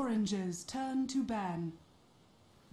Orange's turn to ban.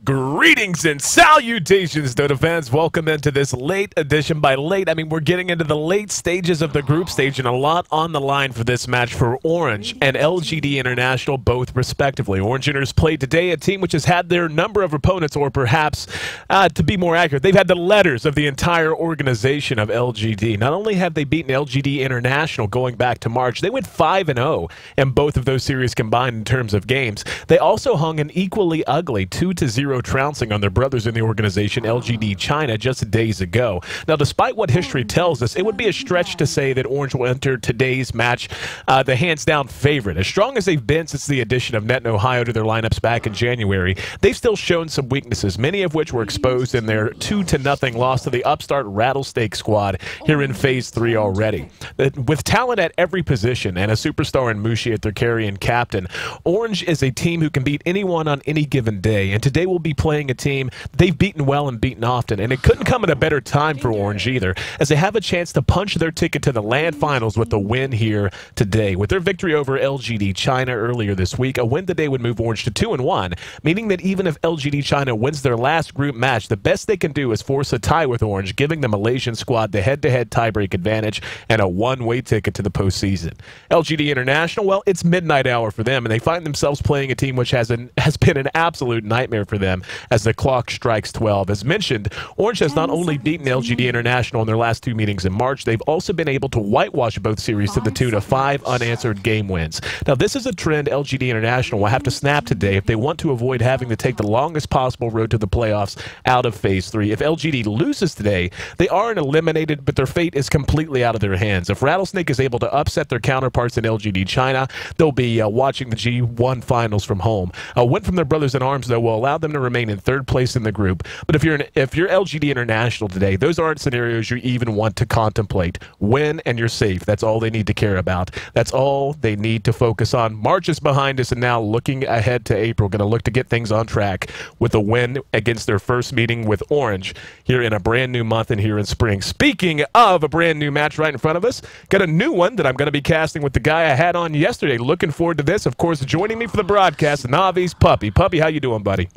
Greetings and salutations, Dota fans. Welcome into this late edition. By late, I mean we're getting into the late stages of the group stage, and a lot on the line for this match for Orange and LGD International, both respectively. Orange Inners played today, a team which has had their number of opponents, or perhaps, to be more accurate, they've had the letters of the entire organization of LGD. Not only have they beaten LGD International going back to March, they went 5-0 in both of those series combined in terms of games. They also hung an equally ugly 2-0 trouncing on their brothers in the organization, LGD China, just days ago. Now, despite what history tells us, it would be a stretch to say that Orange will enter today's match the hands-down favorite. As strong as they've been since the addition of Net and Ohio to their lineups back in January, they've still shown some weaknesses, many of which were exposed in their 2-0 loss to the upstart Rattlesnake squad here in Phase 3 already. With talent at every position and a superstar in Mushi at their carry and captain, Orange is a team who can beat anyone on any given day, and today will be playing a team they've beaten well and beaten often, and it couldn't come at a better time for Orange either, as they have a chance to punch their ticket to the LAN finals with the win here today. With their victory over LGD China earlier this week, a win today would move Orange to 2-1, meaning that even if LGD China wins their last group match, the best they can do is force a tie with Orange, giving the Malaysian squad the head-to-head tiebreak advantage and a one-way ticket to the postseason. LGD International, well, it's midnight hour for them, and they find themselves playing a team which has been an absolute nightmare for them as the clock strikes 12. As mentioned, Orange has not only beaten LGD International in their last two meetings in March, they've also been able to whitewash both series to the tune of 5 unanswered game wins. Now, this is a trend LGD International will have to snap today if they want to avoid having to take the longest possible road to the playoffs out of Phase 3. If LGD loses today, they aren't eliminated, but their fate is completely out of their hands. If Rattlesnake is able to upset their counterparts in LGD China, they'll be watching the G-1 finals from home. A win from their brothers in arms, though, will allow them to remain in third place in the group. But if you're LGD International today, those aren't scenarios you even want to contemplate. Win and you're safe. That's all they need to care about. That's all they need to focus on. March is behind us, and now looking ahead to April, going to look to get things on track with a win against their first meeting with Orange here in a brand new month and here in spring. Speaking of a brand new match right in front of us, got a new one that I'm going to be casting with the guy I had on yesterday. Looking forward to this. Of course, joining me for the broadcast, Navi's Puppy. Puppy, how you doing, buddy?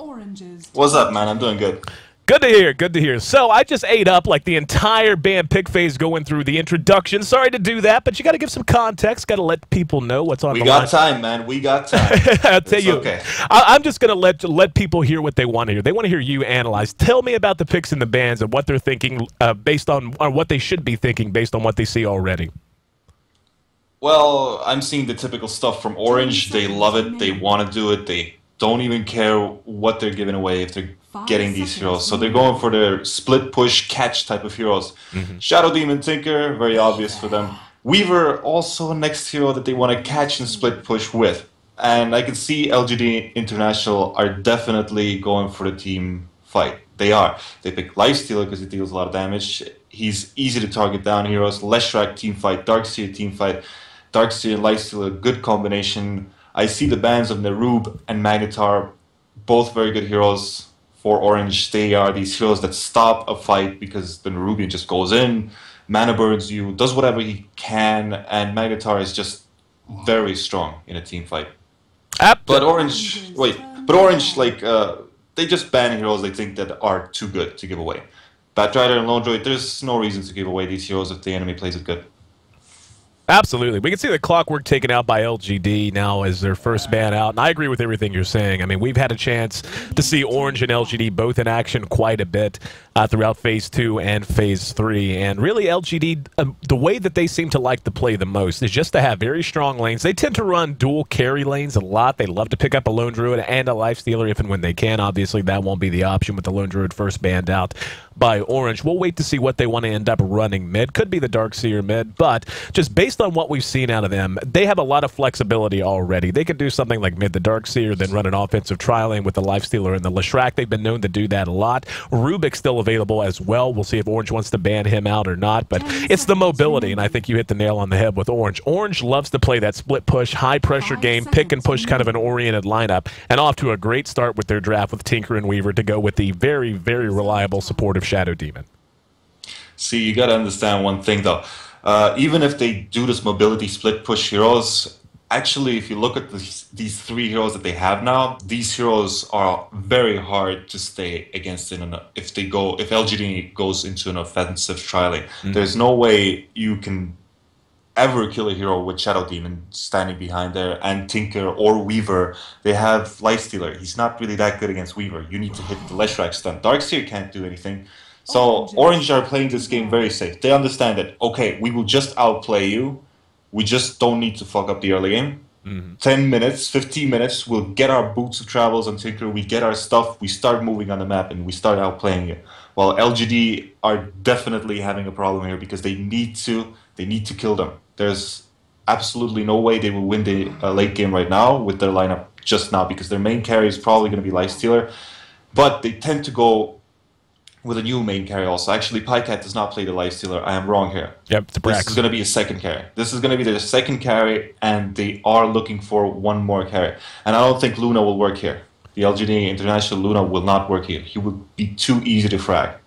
What's up, man? I'm doing good. Good to hear, good to hear. So I just ate up like the entire band pick phase going through the introduction. Sorry to do that, but you got to give some context. Got to let people know what's on the line. We got time, man. We got time. I'll tell you. Okay. I'm just going to let people hear what they want to hear. They want to hear you analyze. Tell me about the picks in the bands and what they're thinking based on, or what they should be thinking based on what they see already. Well, I'm seeing the typical stuff from Orange. They love it. They want to do it. They don't even care what they're giving away if they're getting these heroes. So they're going for their split push catch type of heroes. Shadow Demon Tinker, very obvious for them. Weaver, also a next hero that they want to catch and split push with. And I can see LGD International are definitely going for the team fight. They are. They pick Lifestealer because he deals a lot of damage. He's easy to target down heroes. Leshrac team fight, Darkseer team fight. Darkseer and Lifestealer, good combination. I see the bans of Nerub and Magnetar, both very good heroes for Orange. They are these heroes that stop a fight because the Nerubian just goes in, mana burns you, does whatever he can, and Magnetar is just very strong in a team fight. But Orange, like, they just ban heroes they think that are too good to give away. Batrider and Lone Droid, there's no reason to give away these heroes if the enemy plays it good. Absolutely. We can see the clockwork taken out by LGD now as their first ban out, and I agree with everything you're saying. I mean, we've had a chance to see Orange and LGD both in action quite a bit throughout Phase 2 and Phase 3, and really LGD, the way that they seem to like to play the most is just to have very strong lanes. They tend to run dual carry lanes a lot. They love to pick up a Lone Druid and a Lifestealer if and when they can. Obviously, that won't be the option with the Lone Druid first banned out by Orange. We'll wait to see what they want to end up running mid. Could be the Darkseer mid, but just based on what we've seen out of them, they have a lot of flexibility already. They could do something like mid the Darkseer, then run an offensive tri lane with the Lifestealer and the Leshrac. They've been known to do that a lot. Rubik's still available as well. We'll see if Orange wants to ban him out or not, but it's the mobility, and I think you hit the nail on the head with Orange. Orange loves to play that split push, high pressure game, pick and push kind of an oriented lineup, and off to a great start with their draft with Tinker and Weaver to go with the very, very reliable supportive Shadow Demon. See, you got to understand one thing, though. Even if they do this mobility split push heroes, actually, if you look at these three heroes that they have now, these heroes are very hard to stay against if LGD goes into an offensive trialing. There's no way you can ever kill a hero with Shadow Demon standing behind there, and Tinker or Weaver. They have Lifestealer. He's not really that good against Weaver. You need to hit the Leshrac stun. Darkseer can't do anything. So Orange are playing this game very safe. They understand that, okay, we will just outplay you. We just don't need to fuck up the early game. 10 minutes, 15 minutes, we'll get our boots of travels on Tinker, we get our stuff, we start moving on the map, and we start outplaying you. While LGD are definitely having a problem here because they need to kill them. There's absolutely no way they will win the late game right now with their lineup just now, because their main carry is probably going to be Lifestealer. But they tend to go with a new main carry also. Actually, Pycat does not play the Lifestealer. I am wrong here. Yep, this is going to be a second carry. This is going to be their second carry, and they are looking for one more carry. And I don't think Luna will work here. The LGD International Luna will not work here. He would be too easy to frag.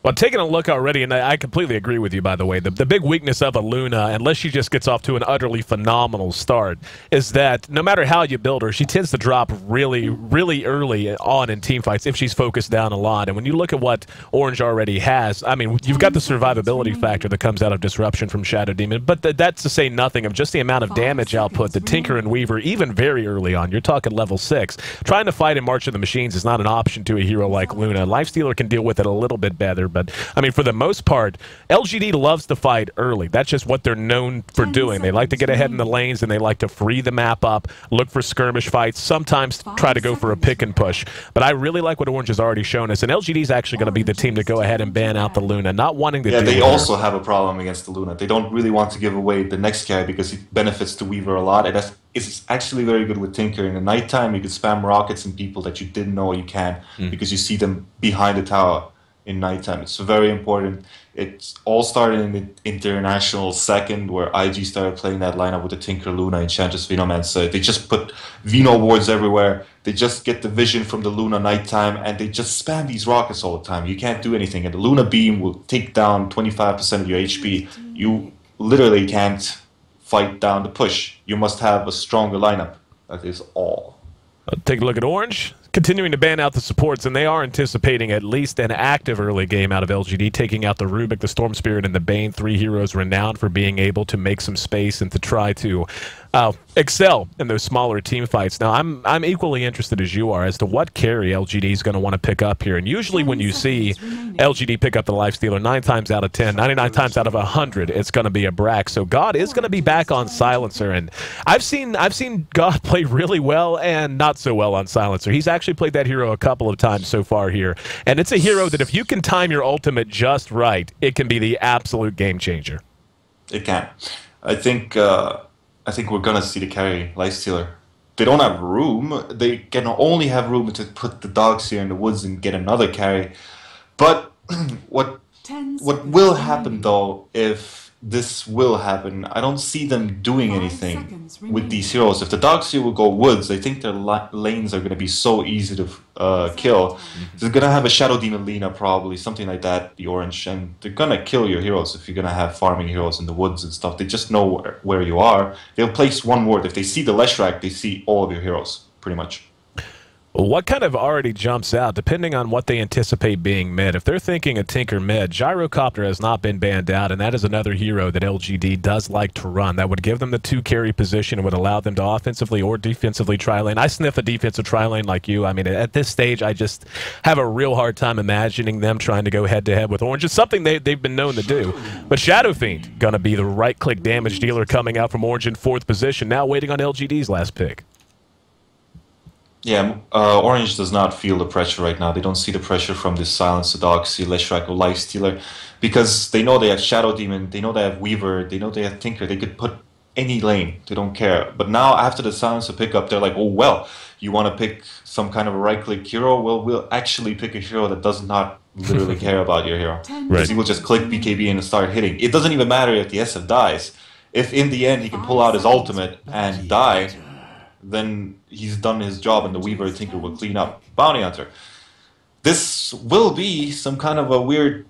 Well, taking a look already, and I completely agree with you, by the way, the big weakness of a Luna, unless she just gets off to an utterly phenomenal start, is that no matter how you build her, she tends to drop really, really early on in teamfights if she's focused down a lot. And when you look at what Orange already has, I mean, you've got the survivability factor that comes out of Disruption from Shadow Demon, but that's to say nothing of just the amount of damage output that Tinker and Weaver, even very early on, you're talking level 6, trying to fight in March of the Machines is not an option to a hero like Luna. Lifestealer can deal with it a little bit better, but, I mean, for the most part, LGD loves to fight early. That's just what they're known for doing. They like to get ahead in the lanes, and they like to free the map up, look for skirmish fights, sometimes try to go for a pick and push. But I really like what Orange has already shown us, and LGD is actually going to be the team to go ahead and ban out the Luna, not wanting to do they also have a problem against the Luna. They don't really want to give away the next carry because it benefits the Weaver a lot, and it's actually very good with Tinker. In the nighttime, you can spam rockets and people that you didn't know you can because you see them behind the tower in nighttime. It's very important. It's all started in the international second, where IG started playing that lineup with the Tinker, Luna, Enchantress, Venoman. So they just put Veno wards everywhere. They just get the vision from the Luna nighttime, and they just spam these rockets all the time. You can't do anything, and the Luna beam will take down 25% of your HP. You literally can't fight down the push. You must have a stronger lineup. That is all. Take a look at Orange. Continuing to ban out the supports, and they are anticipating at least an active early game out of LGD, taking out the Rubik, the Storm Spirit, and the Bane, 3 heroes renowned for being able to make some space and to try to excel in those smaller team fights. Now, I'm equally interested as you are as to what carry LGD is going to want to pick up here. And usually when you see LGD pick up the Lifestealer, 9 times out of 10, 99 times out of 100, it's going to be a Brax. So God is going to be back on Silencer, and I've seen God play really well and not so well on Silencer. He's actually played that hero a couple of times so far here, and it's a hero that if you can time your ultimate just right, it can be the absolute game changer. It can. I think we're gonna see the carry Lifestealer. They don't have room. They can only have room to put the dogs here in the woods and get another carry. But what will happen though, if this will happen, I don't see them doing anything with these heroes. If the dogs here will go woods, I think their lanes are going to be so easy to kill. They're going to have a Shadow Demon Lina probably, something like that, the Orange, and they're going to kill your heroes if you're going to have farming heroes in the woods and stuff. They just know where you are. They'll place one ward. If they see the Leshrac, they see all of your heroes, pretty much. What kind of already jumps out, depending on what they anticipate being mid? If they're thinking a Tinker mid, Gyrocopter has not been banned out, and that is another hero that LGD does like to run. That would give them the 2 carry position and would allow them to offensively or defensively tri-lane. I sniff a defensive tri-lane like you. I mean, at this stage, I just have a real hard time imagining them trying to go head-to-head with Orange. It's something they've been known to do. But Shadow Fiend, going to be the right-click damage dealer coming out from Orange in 4th position, now waiting on LGD's last pick. Yeah, Orange does not feel the pressure right now. They don't see the pressure from this Silence, Doxy, Leshrac, or Lifestealer, because they know they have Shadow Demon, they know they have Weaver, they know they have Tinker. They could put any lane. They don't care. But now, after the Silencer pickup, they're like, oh, well, you want to pick some kind of a right-click hero? Well, we'll actually pick a hero that does not literally care about your hero. Because he will just click BKB and start hitting. It doesn't even matter if the SF dies. If in the end he can pull out his ultimate and die, then he's done his job and the Weaver Tinker will clean up. Bounty Hunter. This will be some kind of a weird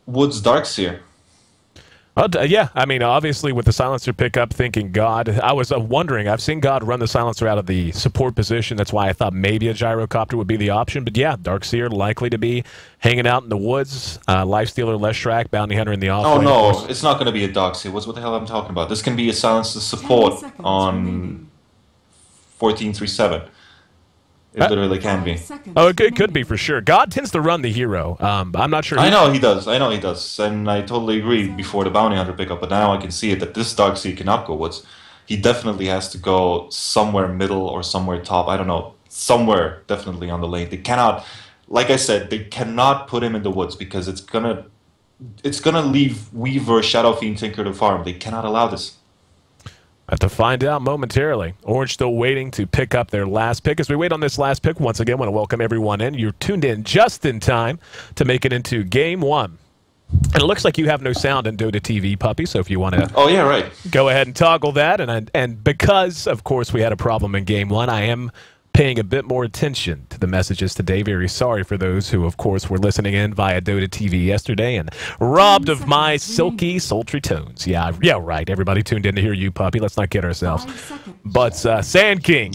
Woods Darkseer. Yeah, I mean, obviously with the silencer pickup, thinking God, I was wondering, I've seen God run the silencer out of the support position. That's why I thought maybe a gyrocopter would be the option. But yeah, Darkseer likely to be hanging out in the woods. Lifestealer, Leshrac, Bounty Hunter in the off Oh lane, no, it's not going to be a Darkseer. What the hell I'm talking about? This can be a silencer support on 1437. It literally can be. Oh, it could be for sure. God tends to run the hero. I'm not sure. I know he does. I know he does. And I totally agree before the Bounty Hunter pickup, but now I can see it that this Darkseer cannot go woods. He definitely has to go somewhere middle or somewhere top. I don't know. Somewhere definitely on the lane. They cannot, like I said, they cannot put him in the woods because it's gonna leave Weaver, Shadow Fiend, Tinker to farm. They cannot allow this. Have to find out momentarily. Orange still waiting to pick up their last pick. As we wait on this last pick, once again, I want to welcome everyone in. You're tuned in just in time to make it into Game 1. And it looks like you have no sound in Dota TV, Puppy, so if you want to go ahead and toggle that. And because, of course, we had a problem in Game 1, I am paying a bit more attention to the messages today. Very sorry for those who, of course, were listening in via Dota TV yesterday and robbed of my silky, sultry tones. Yeah, right. Everybody tuned in to hear you, Puppy. Let's not kid ourselves. But Sand King,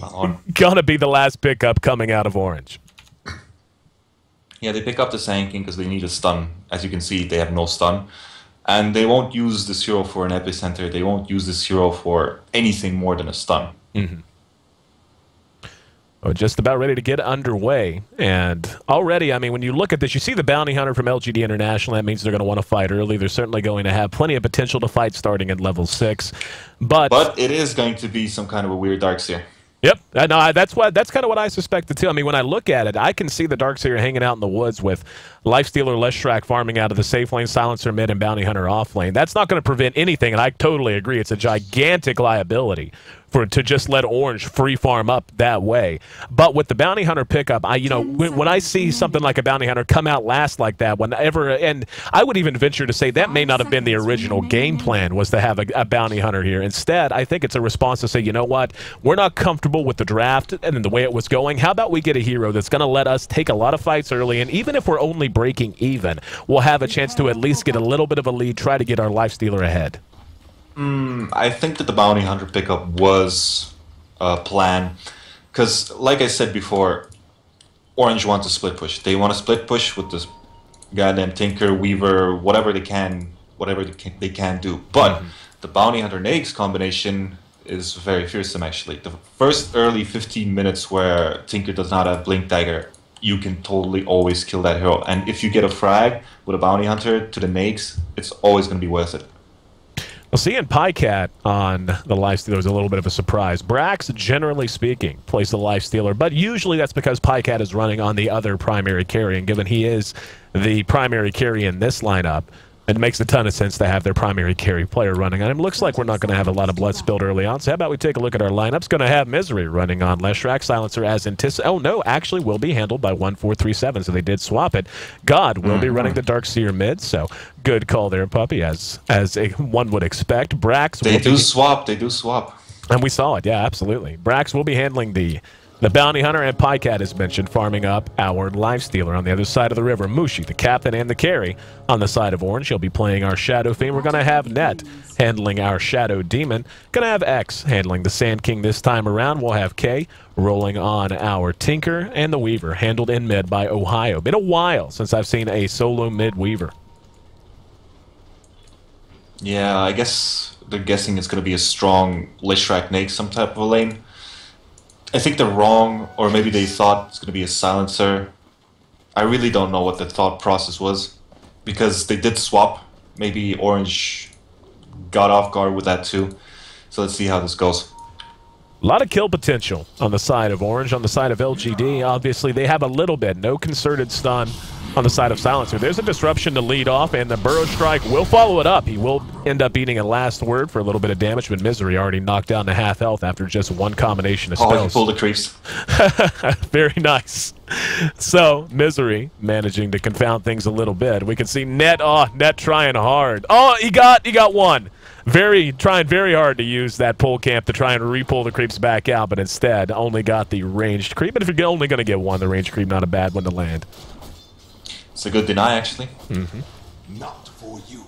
gonna be the last pickup coming out of Orange. Yeah, they pick up the Sand King because they need a stun. As you can see, they have no stun. And they won't use this hero for an epicenter. They won't use this hero for anything more than a stun. Mm-hmm. Oh, just about ready to get underway. And already, I mean, when you look at this, you see the Bounty Hunter from LGD International. That means they're going to want to fight early. They're certainly going to have plenty of potential to fight starting at level 6. But it is going to be some kind of a weird Darkseer. Yep, no, that's kind of what I suspected too. I mean, when I look at it, I can see the Darkseer hanging out in the woods with Lifestealer, Leshrac farming out of the safe lane, Silencer mid, and Bounty Hunter off lane. That's not going to prevent anything, and I totally agree. It's a gigantic liability to just let Orange free farm up that way. But with the Bounty Hunter pickup, when I see something like a Bounty Hunter come out last like that, and I would even venture to say that may not have been the original game plan, was to have a Bounty Hunter here. Instead, I think it's a response to say, you know what, we're not comfortable with the draft and the way it was going. How about we get a hero that's going to let us take a lot of fights early, and even if we're only breaking even, we'll have a chance to at least get a little bit of a lead, try to get our Lifestealer ahead. I think that the Bounty Hunter pickup was a plan, because like I said before, Orange wants a split push. They want a split push with this goddamn Tinker, Weaver, whatever they can do. But the Bounty Hunter Nags combination is very fearsome, actually. The first early 15 minutes where Tinker does not have Blink Dagger, you can totally always kill that hero. And if you get a frag with a Bounty Hunter to the Nags, it's always going to be worth it. Well, seeing Pycat on the Lifestealer was a little bit of a surprise. Brax, generally speaking, plays the Lifestealer, but usually that's because Pycat is running on the other primary carry, and given he is the primary carry in this lineup, it makes a ton of sense to have their primary carry player running on him. Looks like we're not going to have a lot of blood spilled early on, so how about we take a look at our lineups? Going to have Misery running on Leshrac, Silencer as anticipated. Oh, no, actually will be handled by 1437, so they did swap it. God will be running the Darkseer mid, so good call there, Puppy, as one would expect. Brax They do swap. And we saw it, yeah, absolutely. Brax will be handling the Bounty Hunter, and Pycat is mentioned, farming up our Lifestealer on the other side of the river. Mushi, the captain and the carry, on the side of Orange. He'll be playing our Shadow Fiend. We're going to have Net handling our Shadow Demon. Going to have X handling the Sand King this time around. We'll have K rolling on our Tinker, and the Weaver handled in mid by Ohio. Been a while since I've seen a solo mid Weaver. Yeah, I guess they're guessing it's going to be a strong Leshrac Nake, some type of a lane. I think they're wrong, or maybe they thought it's going to be a Silencer. I really don't know what the thought process was, because they did swap. Maybe Orange got off guard with that too. So let's see how this goes. A lot of kill potential on the side of Orange. On the side of LGD, obviously they have a little bit. No concerted stun on the side of Silencer. There's a disruption to lead off, and the Burrow Strike will follow it up. He will end up eating a last word for a little bit of damage, but Misery already knocked down to half health after just one combination of spells. Oh, he pulled the creeps. Very nice. So, Misery managing to confound things a little bit. We can see Net, Net trying hard. Oh, he got one. Trying very hard to use that pull camp to try and re-pull the creeps back out, but instead only got the ranged creep. But if you're only going to get one, the ranged creep, not a bad one to land. It's a good deny, actually. Not for you.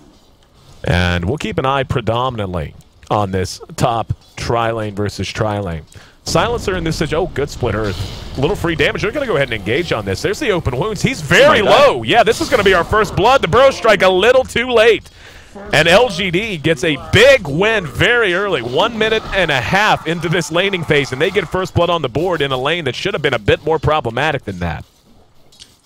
And we'll keep an eye predominantly on this top tri-lane versus tri-lane. Silencer in this situation. Oh, good split earth. A little free damage. They're going to go ahead and engage on this. There's the open wounds. He's very low. Yeah, this is going to be our first blood. The bro strike a little too late. And LGD gets a big win very early. 1.5 minutes into this laning phase, and they get first blood on the board in a lane that should have been a bit more problematic than that.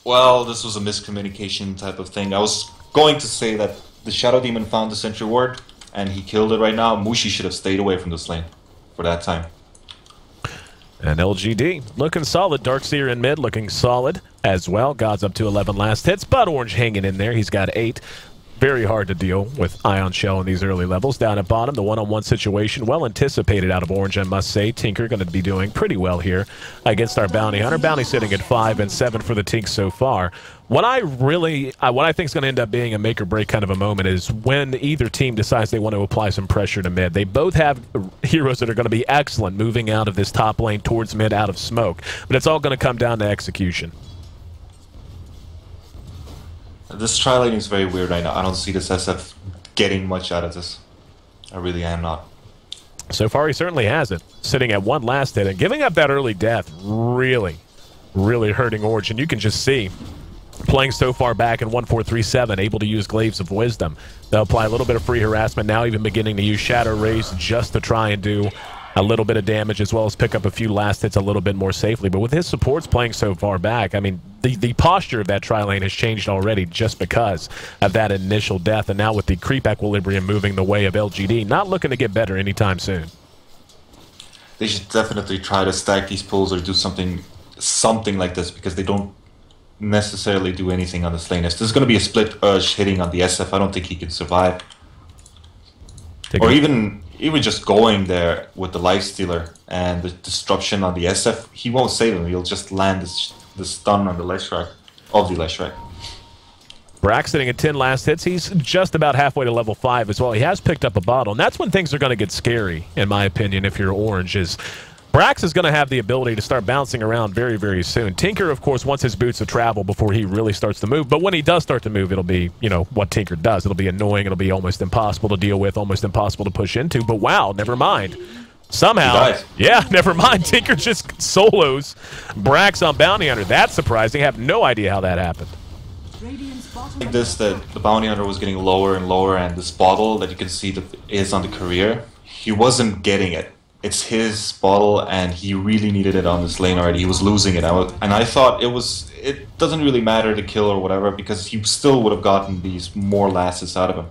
Well, this was a miscommunication type of thing. I was going to say that the Shadow Demon found the sentry ward, and he killed it right now. Mushi should have stayed away from this lane for that time. And LGD looking solid. Darkseer in mid looking solid as well. God's up to 11 last hits, but Orange hanging in there. He's got 8. Very hard to deal with Ion Shell in these early levels. Down at bottom, the one-on-one situation, well anticipated out of Orange, I must say. Tinker going to be doing pretty well here against our Bounty Hunter. Bounty sitting at 5 and 7 for the Tink so far. What I think is going to end up being a make-or-break kind of a moment is when either team decides they want to apply some pressure to mid. They both have heroes that are going to be excellent moving out of this top lane towards mid out of smoke, but it's all going to come down to execution. This tri-lane is very weird right now. I don't see this SF getting much out of this. I really am not. So far, he certainly hasn't. Sitting at 1 last hit and giving up that early death really hurting Orange. And you can just see, playing so far back in 1-4-3-7, able to use Glaives of Wisdom. They'll apply a little bit of free harassment, now even beginning to use Shadow Rays just to try and do a little bit of damage, as well as pick up a few last hits a little bit more safely. But with his supports playing so far back, I mean, the posture of that tri-lane has changed already just because of that initial death. And now with the creep equilibrium moving the way of LGD, not looking to get better anytime soon. They should definitely try to stack these pulls or do something like this, because they don't necessarily do anything on this lane. If there's going to be a split hitting on the SF, I don't think he can survive. Or even just going there with the Lifestealer and the disruption on the SF, he won't save him. He'll just land the stun on the Leshrac, of the Leshrac. Brax sitting at 10 last hits. He's just about halfway to level 5 as well. He has picked up a bottle, and that's when things are going to get scary, in my opinion, if you're Orange, is Brax is going to have the ability to start bouncing around very soon. Tinker, of course, wants his boots to travel before he really starts to move, but when he does start to move, it'll be, you know, what Tinker does. It'll be annoying. It'll be almost impossible to deal with, almost impossible to push into, but wow, never mind. Somehow, yeah, never mind. Tinker just solos Brax on Bounty Hunter. That's surprising. I have no idea how that happened. Like this, that the Bounty Hunter was getting lower and lower, and this bottle that you can see that is on the career, he wasn't getting it. It's his bottle, and he really needed it on this lane already. He was losing it, and I thought it doesn't really matter to kill or whatever, because he still would have gotten these more lasts out of him.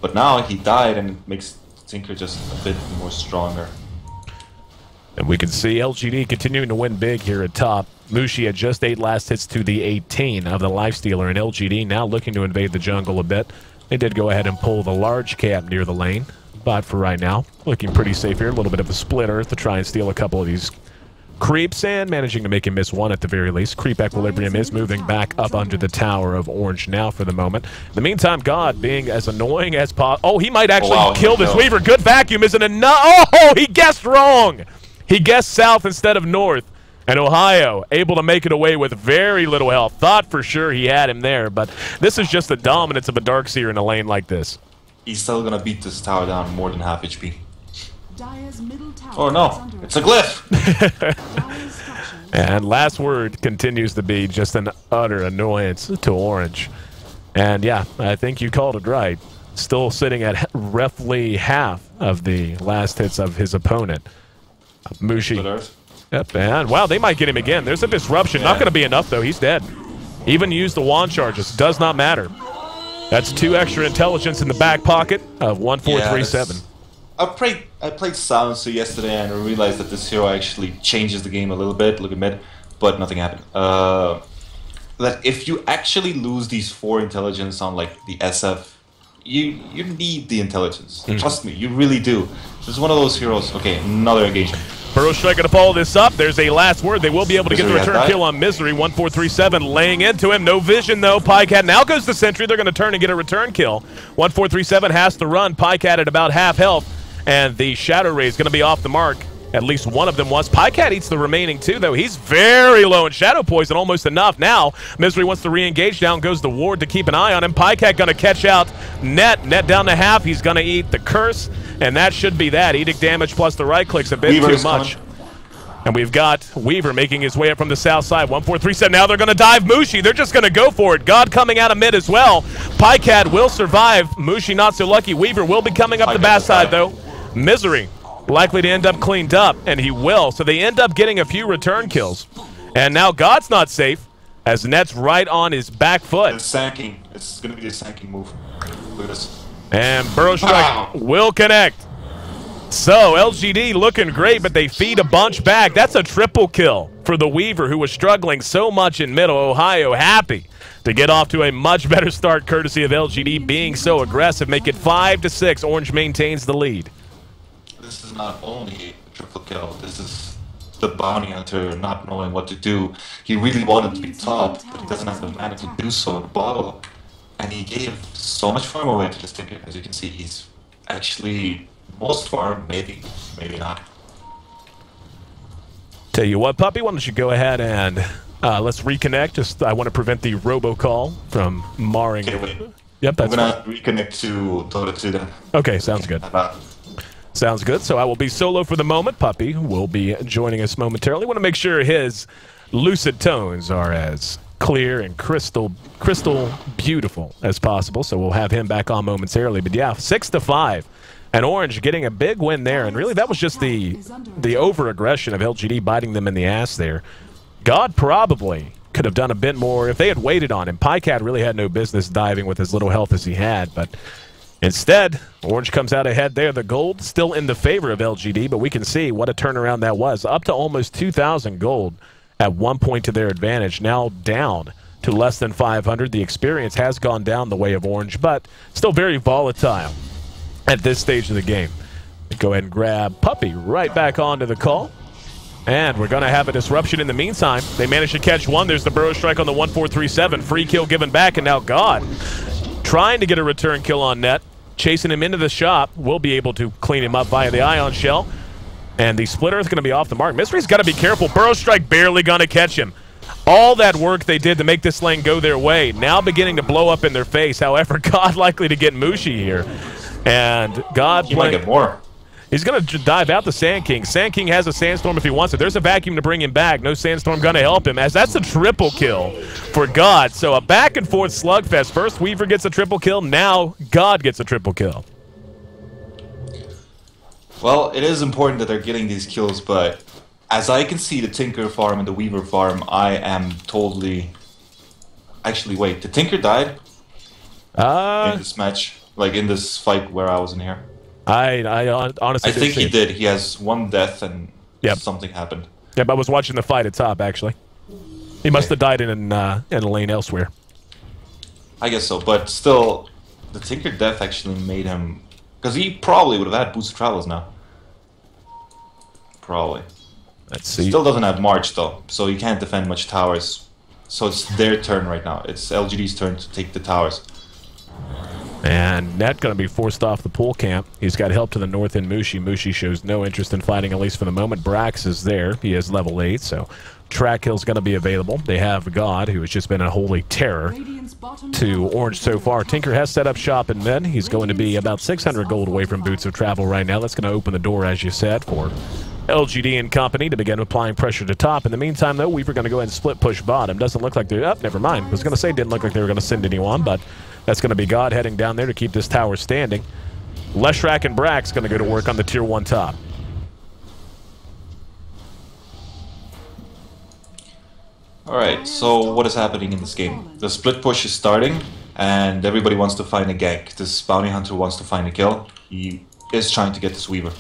But now he died, and it makes Tinker just a bit more stronger. And we can see LGD continuing to win big here at top. Mushi had just 8 last hits to the 18 of the Lifestealer, and LGD now looking to invade the jungle a bit. They did go ahead and pull the large cap near the lane, but for right now, looking pretty safe here. A little bit of a split earth to try and steal a couple of these creeps, and managing to make him miss 1 at the very least. Creep equilibrium is moving back up under the tower of Orange now for the moment. In the meantime, God being as annoying as possible. Oh, he might actually kill this Weaver. Good vacuum isn't enough. Oh, he guessed wrong. He guessed south instead of north. And Ohio able to make it away with very little health. Thought for sure he had him there, but this is just the dominance of a Darkseer in a lane like this. He's still gonna beat this tower down more than half HP. Oh no, it's a glyph! And last word continues to be just an utter annoyance to Orange. And yeah, I think you called it right. Still sitting at roughly half of the last hits of his opponent. Mushi. Yep, and wow, they might get him again. There's a disruption. Not going to be enough, though. He's dead. Even use the wand charges. Does not matter. That's 2 extra intelligence in the back pocket of 1437. I played Silencer yesterday, and I realized that this hero actually changes the game a little bit. Look at mid, but nothing happened. That if you actually lose these 4 intelligence on like the SF, you need the intelligence. Trust me, you really do. This is one of those heroes. Okay, another engagement. Burrow Strike going to follow this up. There's a last word. They will be able to get the return kill on Misery. 1437 laying into him. No vision, though. Pycat now goes to Sentry. They're going to turn and get a return kill. 1437 has to run. Pycat at about half health. And the Shadow Ray is going to be off the mark. At least one of them was. Pycat eats the remaining 2, though. He's very low in Shadow Poison, almost enough. Now, Misery wants to re-engage. Down goes the Ward to keep an eye on him. Pycat going to catch out Net. Net down to half. He's going to eat the Curse, and that should be that. Edict damage plus the right click's a bit too much. And we've got Weaver making his way up from the south side. 1-4-3-7. Now they're going to dive Mushi. They're just going to go for it. God coming out of mid as well. Pycat will survive. Mushi not so lucky. Weaver will be coming up the backside, though. Misery likely to end up cleaned up, and he will. So they end up getting a few return kills. And now God's not safe, as Net's right on his back foot. It's sanking. It's going to be a sanking move. Look at this. And Burrow Strike will connect. So LGD looking great, but they feed a bunch back. That's a triple kill for the Weaver, who was struggling so much in Middle Ohio. Happy to get off to a much better start, courtesy of LGD being so aggressive. Make it 5-6. Orange maintains the lead. This is not only a triple kill, this is the bounty hunter not knowing what to do. He really wanted to be top, but he doesn't have the mana to do so in the bottle. And he gave so much farm away to this Tinker. As you can see, he's actually most farm, maybe not. Tell you what, Puppy, why don't you go ahead and let's reconnect. Just I want to prevent the robocall from marring. Okay, wait. Yep, that's I'm gonna reconnect to Dota 2 then. Okay, sounds good. Sounds good. So I will be solo for the moment. Puppy will be joining us momentarily. Want to make sure his lucid tones are as clear and crystal beautiful as possible. So we'll have him back on momentarily. But yeah, 6-5. And Orange getting a big win there. And really that was just the over-aggression of LGD biting them in the ass there. God probably could have done a bit more if they had waited on him. Pycat really had no business diving with as little health as he had, but instead, Orange comes out ahead there. The gold still in the favor of LGD, but we can see what a turnaround that was. Up to almost 2,000 gold at one point to their advantage. Now down to less than 500. The experience has gone down the way of Orange, but still very volatile at this stage of the game. Go ahead and grab Puppy right back onto the call. And we're going to have a disruption in the meantime. They managed to catch one. There's the Burrow Strike on the 1-4-3-7. Free kill given back, and now God trying to get a return kill on Net. Chasing him into the shop. Will be able to clean him up via the Ion Shell. And the Splitter is going to be off the mark. Mystery's got to be careful. Burrow Strike barely going to catch him. All that work they did to make this lane go their way, now beginning to blow up in their face. However, God likely to get Mushi here. And God he might get more. He's going to dive out the Sand King. Sand King has a Sandstorm if he wants it. There's a Vacuum to bring him back. No Sandstorm going to help him, as that's a triple kill for God. So a back-and-forth slugfest. First Weaver gets a triple kill. Now God gets a triple kill. Well, it is important that they're getting these kills, but as I can see the Tinker farm and the Weaver farm, I am totally... Actually, wait. The Tinker died in this match? Like in this fight where I was in here? I honestly I think he did. He has one death and something happened. Yep, I was watching the fight at top, actually. He must have died in a lane elsewhere. I guess so, but still, the Tinker death actually made him... Because he probably would have had Boost of Travels now. Probably. Let's see. Still doesn't have March, though, so he can't defend much towers. So it's their turn right now. It's LGD's turn to take the towers. And Net going to be forced off the pool camp. He's got help to the north in Mushi. Mushi shows no interest in fighting, at least for the moment. Brax is there. He is level 8, so track kill's going to be available. They have God, who has just been a holy terror to Orange so far. Tinker has set up shop in mid. He's going to be about 600 gold away from Boots of Travel right now. That's going to open the door, as you said, for LGD and company to begin applying pressure to top. In the meantime, though, Weaver going to go ahead and split push bottom. Doesn't look like they're... Oh, never mind. I was going to say didn't look like they were going to send anyone, but that's going to be God heading down there to keep this tower standing. Leshrak and Brax going to go to work on the tier 1 top. Alright, so what is happening in this game? The split push is starting, and everybody wants to find a gank. This bounty hunter wants to find a kill. He is trying to get this Weaver.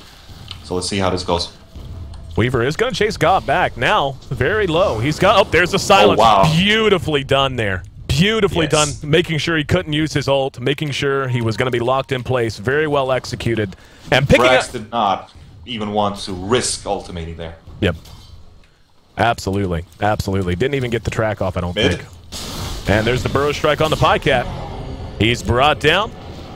So let's see how this goes. Weaver is going to chase God back now. Very low. He's got... Oh, there's the silence. Oh, wow. Beautifully done there. Beautifully done. Making sure he couldn't use his ult. Making sure he was going to be locked in place. Very well executed. And picking up... Brax did not even want to risk ultimating there. Yep. Absolutely. Absolutely. Didn't even get the track off, I don't think. And there's the Burrow Strike on the Pycat. He's brought down.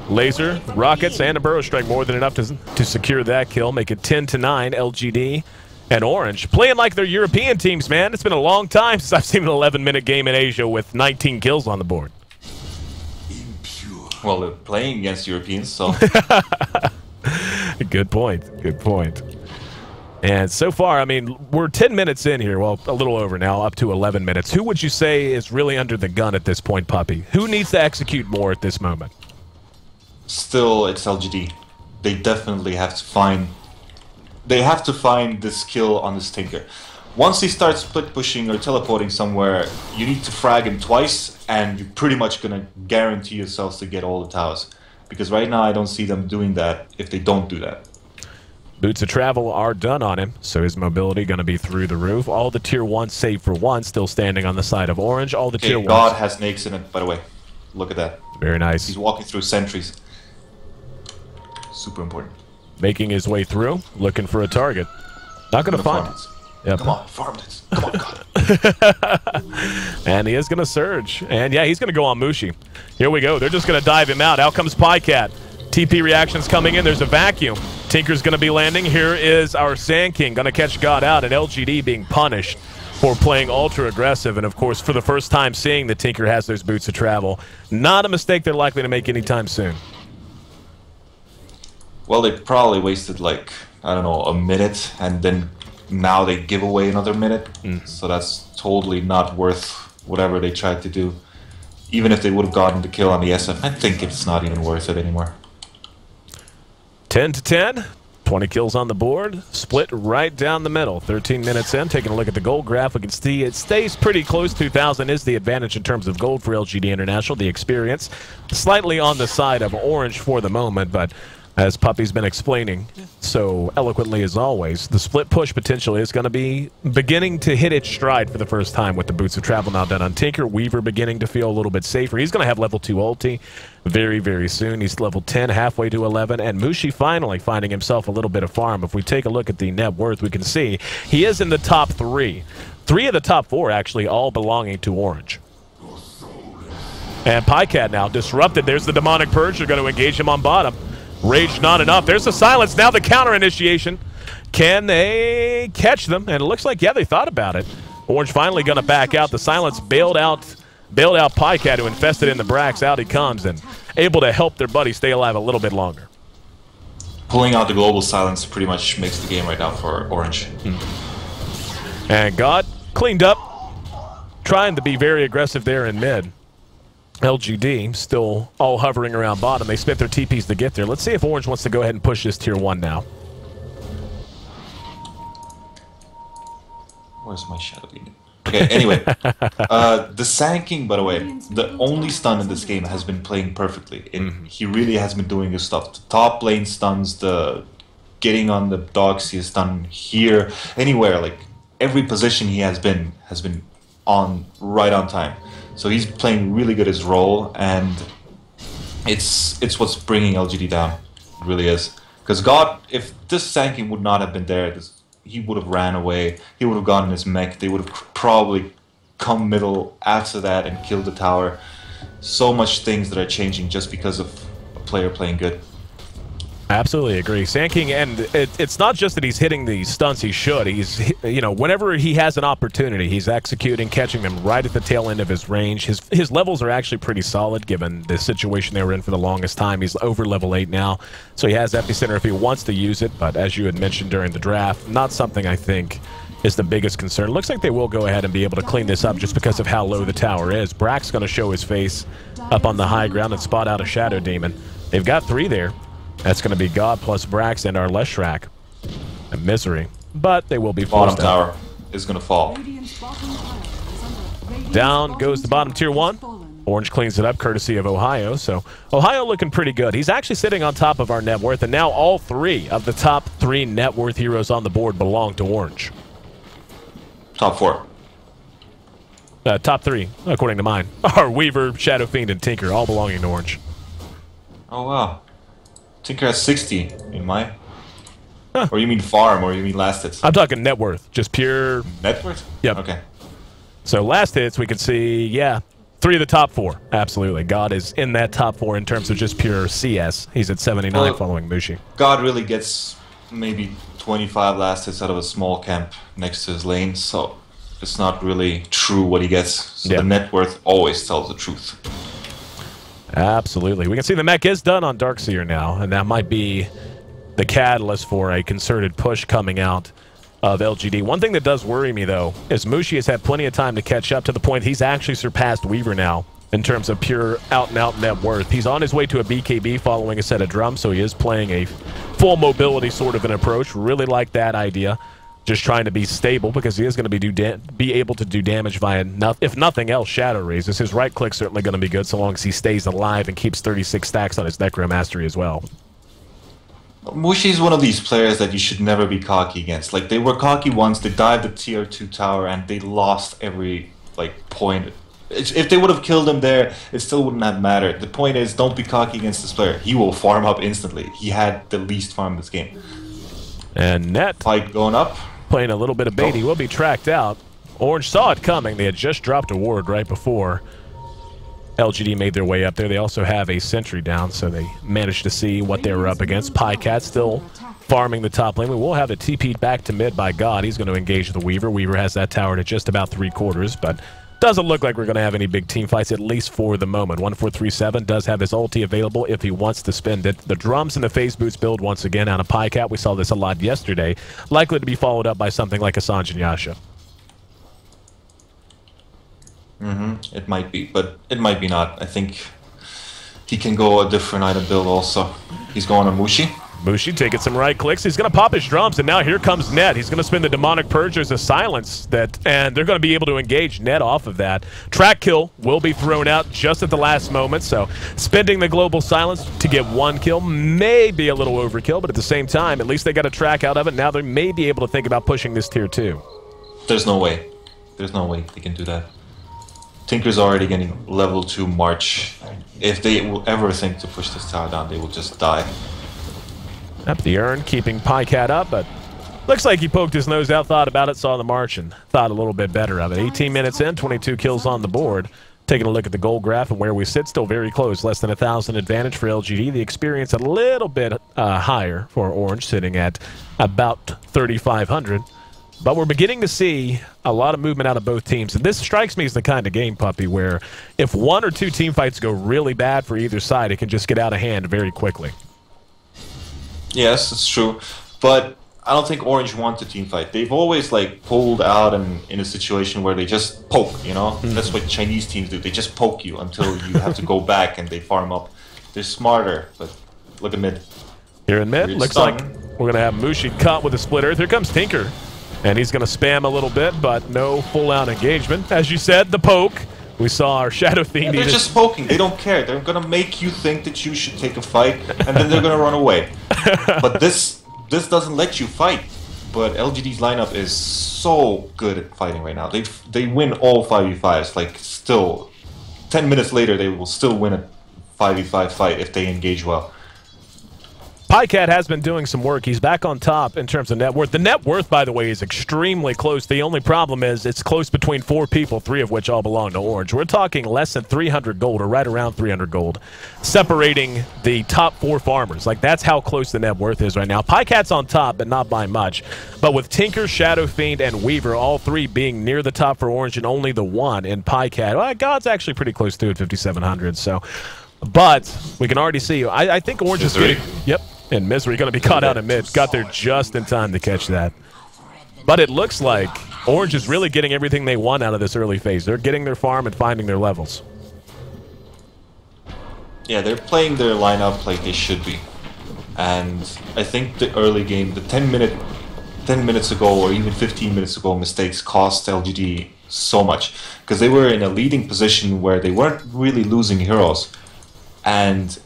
Laser, rockets, and a burrow strike more than enough to secure that kill. Make it 10-9, LGD and Orange. Playing like they're European teams, man. It's been a long time since I've seen an 11-minute game in Asia with 19 kills on the board. Well, they're playing against Europeans, so... Good point. Good point. And so far, I mean, we're 10 minutes in here. Well, a little over now, up to 11 minutes. Who would you say is really under the gun at this point, Puppy? Who needs to execute more at this moment? Still, it's LGD. They definitely have to find... They have to find this kill on this Tinker. Once he starts split pushing or teleporting somewhere, you need to frag him twice, and you're pretty much gonna guarantee yourselves to get all the towers. Because right now, I don't see them doing that if they don't do that. Boots of travel are done on him, so his mobility going to be through the roof. All the tier 1 save for 1 still standing on the side of Orange. All the tier 1. God has nakes in it, by the way. Look at that. Very nice. He's walking through sentries. Super important. Making his way through, looking for a target. Not going to find it. Yep. Come on, farm this. Come on, God. And he is going to surge. And yeah, he's going to go on Mushi. Here we go. They're just going to dive him out. Out comes Pycat. TP reactions coming in. There's a vacuum. Tinker's going to be landing. Here is our Sand King going to catch God out, and LGD being punished for playing ultra aggressive. And of course, for the first time seeing that Tinker has those boots of travel. Not a mistake they're likely to make anytime soon. Well, they probably wasted like, I don't know, a minute, and then now they give away another minute. So that's totally not worth whatever they tried to do. Even if they would have gotten the kill on the SF, I think it's not even worth it anymore. 10-10, 20 kills on the board, split right down the middle. 13 minutes in, taking a look at the gold graph, we can see it stays pretty close. 2,000 is the advantage in terms of gold for LGD International. The experience slightly on the side of Orange for the moment, but as Puppy's been explaining so eloquently as always, the split push potential is going to be beginning to hit its stride for the first time with the boots of travel now done on Tinker. Weaver beginning to feel a little bit safer. He's going to have level 2 ulti very, very soon. He's level 10, halfway to 11, and Mushi finally finding himself a little bit of farm. If we take a look at the net worth, we can see he is in the top 3. 3 of the top 4, actually, all belonging to Orange. And Pycat now disrupted. There's the Demonic Purge. They're going to engage him on bottom. Rage not enough. There's the silence. Now the counter initiation. Can they catch them? And it looks like, yeah, they thought about it. Orange finally going to back out. The silence bailed out Pycat, who infested in the Brax. Out he comes and able to help their buddy stay alive a little bit longer. Pulling out the global silence pretty much makes the game right now for Orange. And God cleaned up, trying to be very aggressive there in mid. LGD still all hovering around bottom. They spent their TPs to get there. Let's see if Orange wants to go ahead and push this tier 1 now. Where's my shadow beam? Okay, anyway. The Sand King, by the way, the only stun in this game has been playing perfectly. He really has been doing his stuff. The top lane stuns, the getting on the dogs he has done here, anywhere, like every position he has been on right on time. So he's playing really good his role, and it's what's bringing LGD down. It really is. Because God, if this Sand King would not have been there, he would have ran away. He would have gotten his mech. They would have probably come middle after that and killed the tower. So much things that are changing just because of a player playing good. Absolutely agree. Sand King, and it's not just that he's hitting the stunts he should. He's, you know, whenever he has an opportunity, he's executing, catching them right at the tail end of his range. His levels are actually pretty solid given the situation they were in for the longest time. He's over level 8 now, so he has Epicenter if he wants to use it, but as you had mentioned during the draft, not something I think is the biggest concern. Looks like they will go ahead and be able to clean this up just because of how low the tower is. Brack's going to show his face up on the high ground and spot out a Shadow Demon. They've got 3 there. That's going to be God plus Brax and our Leshrac. A misery. But they will be forced Bottom tower is going to fall. Down goes the bottom tier 1. Orange cleans it up courtesy of Ohio. So Ohio looking pretty good. He's actually sitting on top of our net worth. And now all 3 of the top 3 net worth heroes on the board belong to Orange. Top 4. Top 3, according to mine, are Weaver, Shadow Fiend, and Tinker, all belonging to Orange. Oh, wow. Tinker has 60 in mine. Huh. Or you mean farm, or you mean last hits? I'm talking net worth, just pure... Net worth? Yep. Okay. So last hits, we can see, yeah, 3 of the top 4, absolutely. God is in that top 4 in terms of just pure CS. He's at 79 following Mushi. God really gets maybe 25 last hits out of a small camp next to his lane, so it's not really true what he gets. So the net worth always tells the truth. Absolutely. We can see the mech is done on Darkseer now, and that might be the catalyst for a concerted push coming out of LGD. One thing that does worry me, though, is Mushi has had plenty of time to catch up to the point he's actually surpassed Weaver now in terms of pure out-and-out net worth. He's on his way to a BKB following a set of drums, so he is playing a full mobility sort of an approach. Really like that idea. Just trying to be stable because he is going to be able to do damage via, if nothing else, Shadow Raises. His right-click's certainly going to be good so long as he stays alive and keeps 36 stacks on his Necro Mastery as well. Mushi's one of these players that you should never be cocky against. Like, they were cocky once, they dived the tier 2 tower, and they lost every, like, point. If they would have killed him there, it still wouldn't have mattered. The point is, don't be cocky against this player. He will farm up instantly. He had the least farm in this game. And Net fight going up. Playing a little bit of bait. He will be tracked out. Orange saw it coming. They had just dropped a ward right before LGD made their way up there. They also have a sentry down, so they managed to see what they were up against. Pycat still farming the top lane. We will have it TP'd back to mid by God. He's going to engage the Weaver. Weaver has that tower to just about 3/4, but doesn't look like we're going to have any big team fights, at least for the moment. 1437 does have his ulti available if he wants to spend it. The drums and the phase boots build once again out of Pycat. We saw this a lot yesterday. Likely to be followed up by something like a Sanj and Yasha. It might be, but it might be not. I think he can go a different item build also. He's going on Mushi. Mushi taking some right clicks. He's going to pop his drums, and now here comes Net. He's going to spin the Demonic Purge as a silence, and they're going to be able to engage Net off of that. Track kill will be thrown out just at the last moment, so spending the global silence to get 1 kill may be a little overkill, but at the same time, at least they got a track out of it. Now they may be able to think about pushing this tier 2. There's no way. There's no way they can do that. Tinker's already getting level 2 March. If they will ever think to push this tower down, they will just die. Up the urn, keeping Pycat up, but looks like he poked his nose out, thought about it, saw the march, and thought a little bit better of it. 18 minutes in, 22 kills on the board. Taking a look at the gold graph and where we sit, still very close. Less than 1,000 advantage for LGD. The experience a little bit higher for Orange, sitting at about 3,500. But we're beginning to see a lot of movement out of both teams. And this strikes me as the kind of game, Puppy, where if 1 or 2 team fights go really bad for either side, it can just get out of hand very quickly. Yes, it's true, but I don't think Orange wants a team fight. They've always like pulled out in a situation where they just poke, you know? That's what Chinese teams do. They just poke you until you have to go back and they farm up. They're smarter, but look at mid. Here in mid, looks like we're going to have Mushi caught with a split earth. Here comes Tinker, and he's going to spam a little bit, but no full-out engagement. As you said, the poke. We saw our Shadow Fiend. They're just poking. They don't care. They're gonna make you think that you should take a fight, and then they're gonna run away. But this doesn't let you fight. But LGD's lineup is so good at fighting right now. They win all 5v5s. Like still, 10 minutes later, they will still win a 5v5 fight if they engage well. Pycat has been doing some work. He's back on top in terms of net worth. The net worth, by the way, is extremely close. The only problem is it's close between 4 people, 3 of which all belong to Orange. We're talking less than 300 gold, or right around 300 gold, separating the top 4 farmers. Like, that's how close the net worth is right now. Pycat's on top, but not by much. But with Tinker, Shadow Fiend, and Weaver, all 3 being near the top for Orange, and only the 1 in Pycat, well, God's actually pretty close to it, 5,700. So, but we can already see. I think Orange is getting. Yep. And Misery going to be caught out in mid. Got there just in time to catch that. But it looks like Orange is really getting everything they want out of this early phase. They're getting their farm and finding their levels. Yeah, they're playing their lineup like they should be. And I think the early game, the 10 minutes ago or even 15 minutes ago mistakes cost LGD so much. Because they were in a leading position where they weren't really losing heroes. And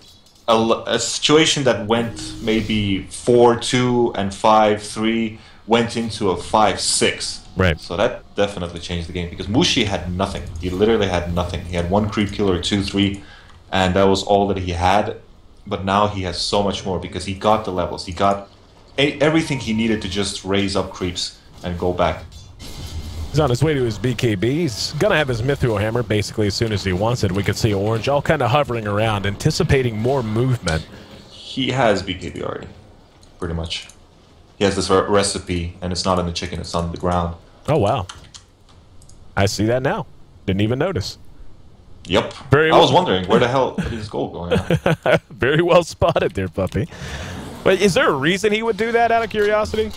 a situation that went maybe 4-2 and 5-3 went into a 5-6. Right. So that definitely changed the game because Mushi had nothing. He literally had nothing. He had 1 creep killer, 2-3, and that was all that he had. But now he has so much more because he got the levels. He got everything he needed to just raise up creeps and go back. He's on his way to his BKB. He's going to have his Mithril Hammer basically as soon as he wants it. We could see Orange all kind of hovering around, anticipating more movement. He has BKB already, pretty much. He has this recipe, and it's not in the chicken, it's on the ground. Oh, wow. I see that now. Didn't even notice. Yep. Very I was wondering, where the hell is his gold going on? Very well spotted there, puppy. But is there a reason he would do that out of curiosity?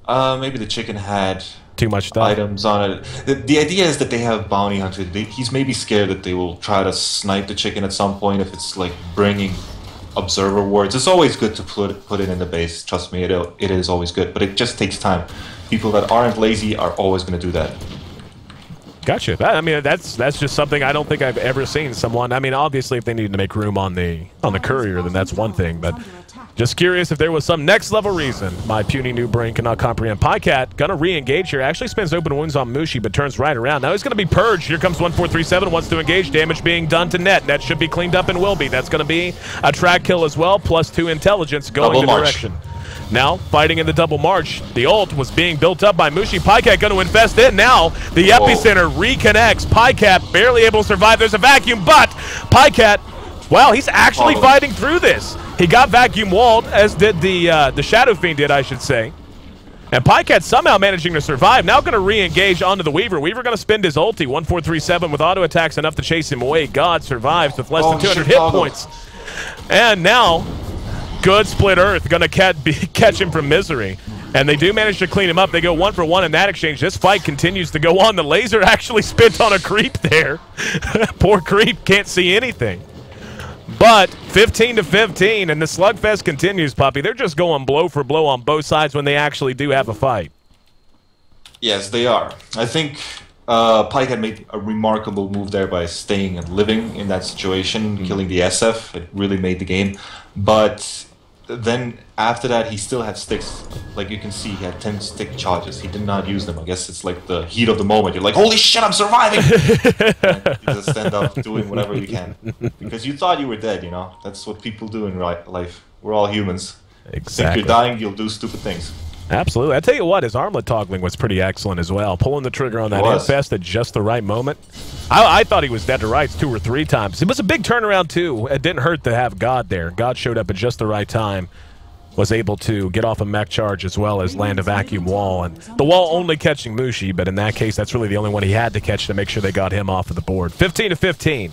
Maybe the chicken had too much stuff. Items on it. The idea is that they have bounty hunters. He's maybe scared that they will try to snipe the chicken at some point if it's like bringing observer wards. It's always good to put it in the base. Trust me, it is always good, but it just takes time. People that aren't lazy are always going to do that. Gotcha. I mean, that's just something I don't think I've ever seen someone. I mean, obviously, if they need to make room on the courier, then that's one thing. But just curious if there was some next level reason my puny new brain cannot comprehend. Pycat gonna re-engage here. Actually spends open wounds on Mushi, but turns right around. Now he's gonna be purged. Here comes 1437. Wants to engage. Damage being done to net. Net should be cleaned up and will be. That's gonna be a track kill as well. +2 intelligence going the direction. Now, fighting in the double march. The ult was being built up by Mushi. Pycat going to infest in. Now, the epicenter reconnects. Pycat barely able to survive. There's a vacuum, but Pycat, wow, he's actually fighting through this. He got vacuum walled, as did the Shadow Fiend did, I should say. And Pycat somehow managing to survive. Now going to re-engage onto the Weaver. Weaver going to spend his ulti. 1437 with auto attacks enough to chase him away. God survives with less than 200 hit points. And now, good split earth, gonna catch him from misery. And they do manage to clean him up. They go 1 for 1 in that exchange. This fight continues to go on. The laser actually spent on a creep there. Poor creep can't see anything. But 15 to 15, and the slugfest continues, Puppy. They're just going blow for blow on both sides when they actually do have a fight. Yes, they are. I think Pyke had made a remarkable move there by staying and living in that situation, killing the SF. It really made the game. But then after that, he still had sticks. Like you can see, he had 10 stick charges. He did not use them. I guess it's like the heat of the moment. You're like, holy shit, I'm surviving! And you just stand up doing whatever you can. Because you thought you were dead, you know? That's what people do in life. We're all humans. Exactly. Think you're dying, you'll do stupid things. Absolutely. I tell you what, his armlet toggling was pretty excellent as well. Pulling the trigger on that infest at just the right moment. I thought he was dead to rights 2 or 3 times. It was a big turnaround too. It didn't hurt to have God there. God showed up at just the right time. Was able to get off a mech charge as well as land a vacuum wall. And the wall only catching Mushi, but in that case, that's really the only one he had to catch to make sure they got him off of the board. 15 to 15.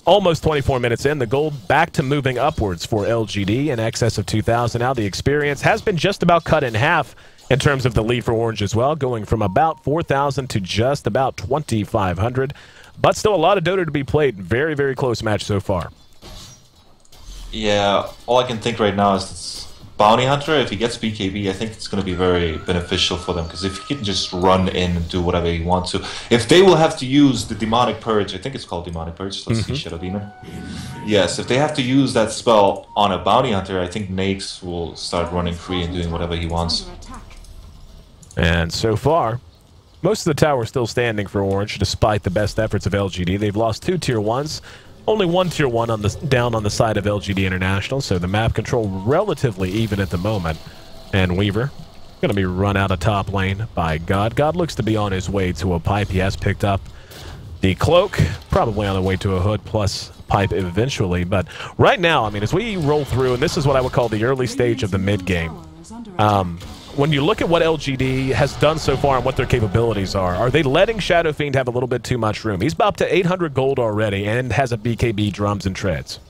Almost 24 minutes in, the gold back to moving upwards for LGD in excess of 2,000. Now the experience has been just about cut in half in terms of the lead for Orange as well, going from about 4,000 to just about 2,500. But still a lot of Dota to be played. Very, very close match so far. Yeah, all I can think right now is this Bounty Hunter, if he gets BKB, I think it's going to be very beneficial for them, because if he can just run in and do whatever he wants to. If they will have to use the Demonic Purge, I think it's called Demonic Purge, let's see, Shadow Demon. Yes, if they have to use that spell on a Bounty Hunter, I think Naix will start running free and doing whatever he wants. And so far, most of the tower still standing for Orange, despite the best efforts of LGD. They've lost 2 tier 1s. Only 1 tier 1 down on the side of LGD International, so the map control relatively even at the moment. And Weaver going to be run out of top lane by God. God looks to be on his way to a pipe. He has picked up the cloak, probably on the way to a hood plus pipe eventually. But right now, I mean, as we roll through, and this is what I would call the early stage of the mid game. When you look at what LGD has done so far and what their capabilities are they letting Shadow Fiend have a little bit too much room? He's up to 800 gold already and has a BKB drums and treads.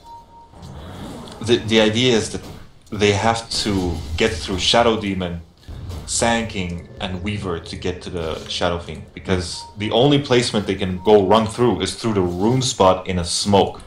The idea is that they have to get through Shadow Demon, Sand King, and Weaver to get to the Shadow Fiend, because the only placement they can go run through is through the rune spot in a smoke.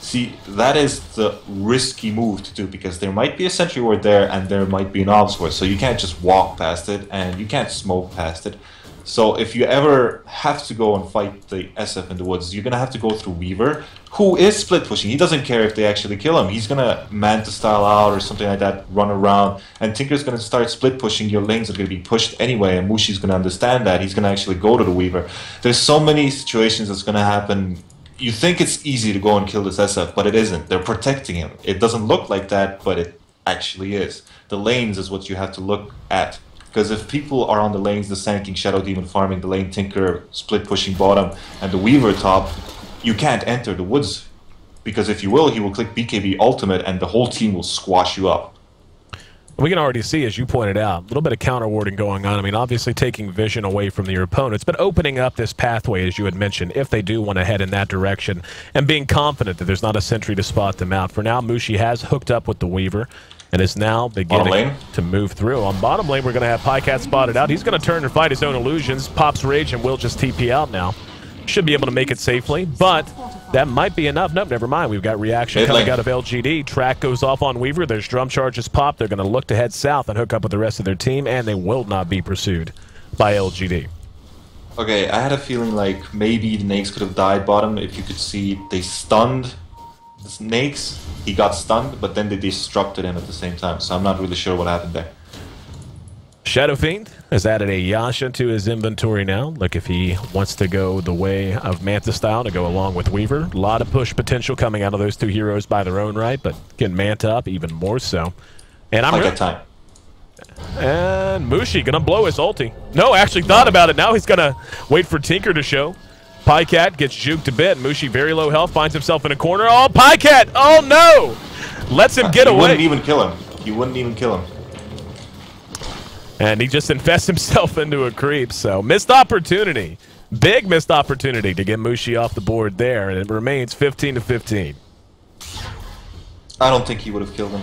See, that is the risky move to do, because there might be a sentry ward there and there might be an obs ward, so you can't just walk past it and you can't smoke past it. So if you ever have to go and fight the SF in the woods, you're going to have to go through Weaver, who is split pushing. He doesn't care if they actually kill him. He's going to Manta style out or something like that, run around, and Tinker's going to start split pushing. Your lanes are going to be pushed anyway, and Mushi's going to understand that. He's going to actually go to the Weaver. There's so many situations that's going to happen. You think it's easy to go and kill this SF, but it isn't. They're protecting him. It doesn't look like that, but it actually is. The lanes is what you have to look at. Because if people are on the lanes, the Sand Shadow Demon farming, the lane Tinker split pushing bottom, and the Weaver top, you can't enter the woods. Because if you will, he will click BKB ultimate and the whole team will squash you up. We can already see, as you pointed out, a little bit of counter-warding going on. I mean, obviously taking vision away from your opponents, but opening up this pathway, as you had mentioned, if they do want to head in that direction, and being confident that there's not a sentry to spot them out. For now, Mushi has hooked up with the Weaver and is now beginning to move through. On bottom lane, we're going to have Pycat spotted out. He's going to turn and fight his own illusions. Pops Rage and will just TP out now. Should be able to make it safely, but that might be enough. Nope, never mind. We've got reaction coming out of LGD. Track goes off on Weaver. There's drum charges pop. They're going to look to head south and hook up with the rest of their team, and they will not be pursued by LGD. Okay, I had a feeling like maybe the Nakes could have died bottom. If you could see, they stunned the Nakes. He got stunned, but then they destructed him at the same time, so I'm not really sure what happened there. Shadow Fiend has added a Yasha to his inventory now. Look, if he wants to go the way of Manta style to go along with Weaver. A lot of push potential coming out of those two heroes by their own right, but getting Manta up even more so. And I'm like time. And Mushi gonna blow his ulti. No, actually thought about it. Now he's gonna wait for Tinker to show. Pycat gets juked a bit. Mushi very low health, finds himself in a corner. Oh, Pycat! Oh no! Lets him get away. He wouldn't even kill him. He wouldn't even kill him. And he just infests himself into a creep, so missed opportunity. Big missed opportunity to get Mushi off the board there, and it remains 15-15. I don't think he would have killed him.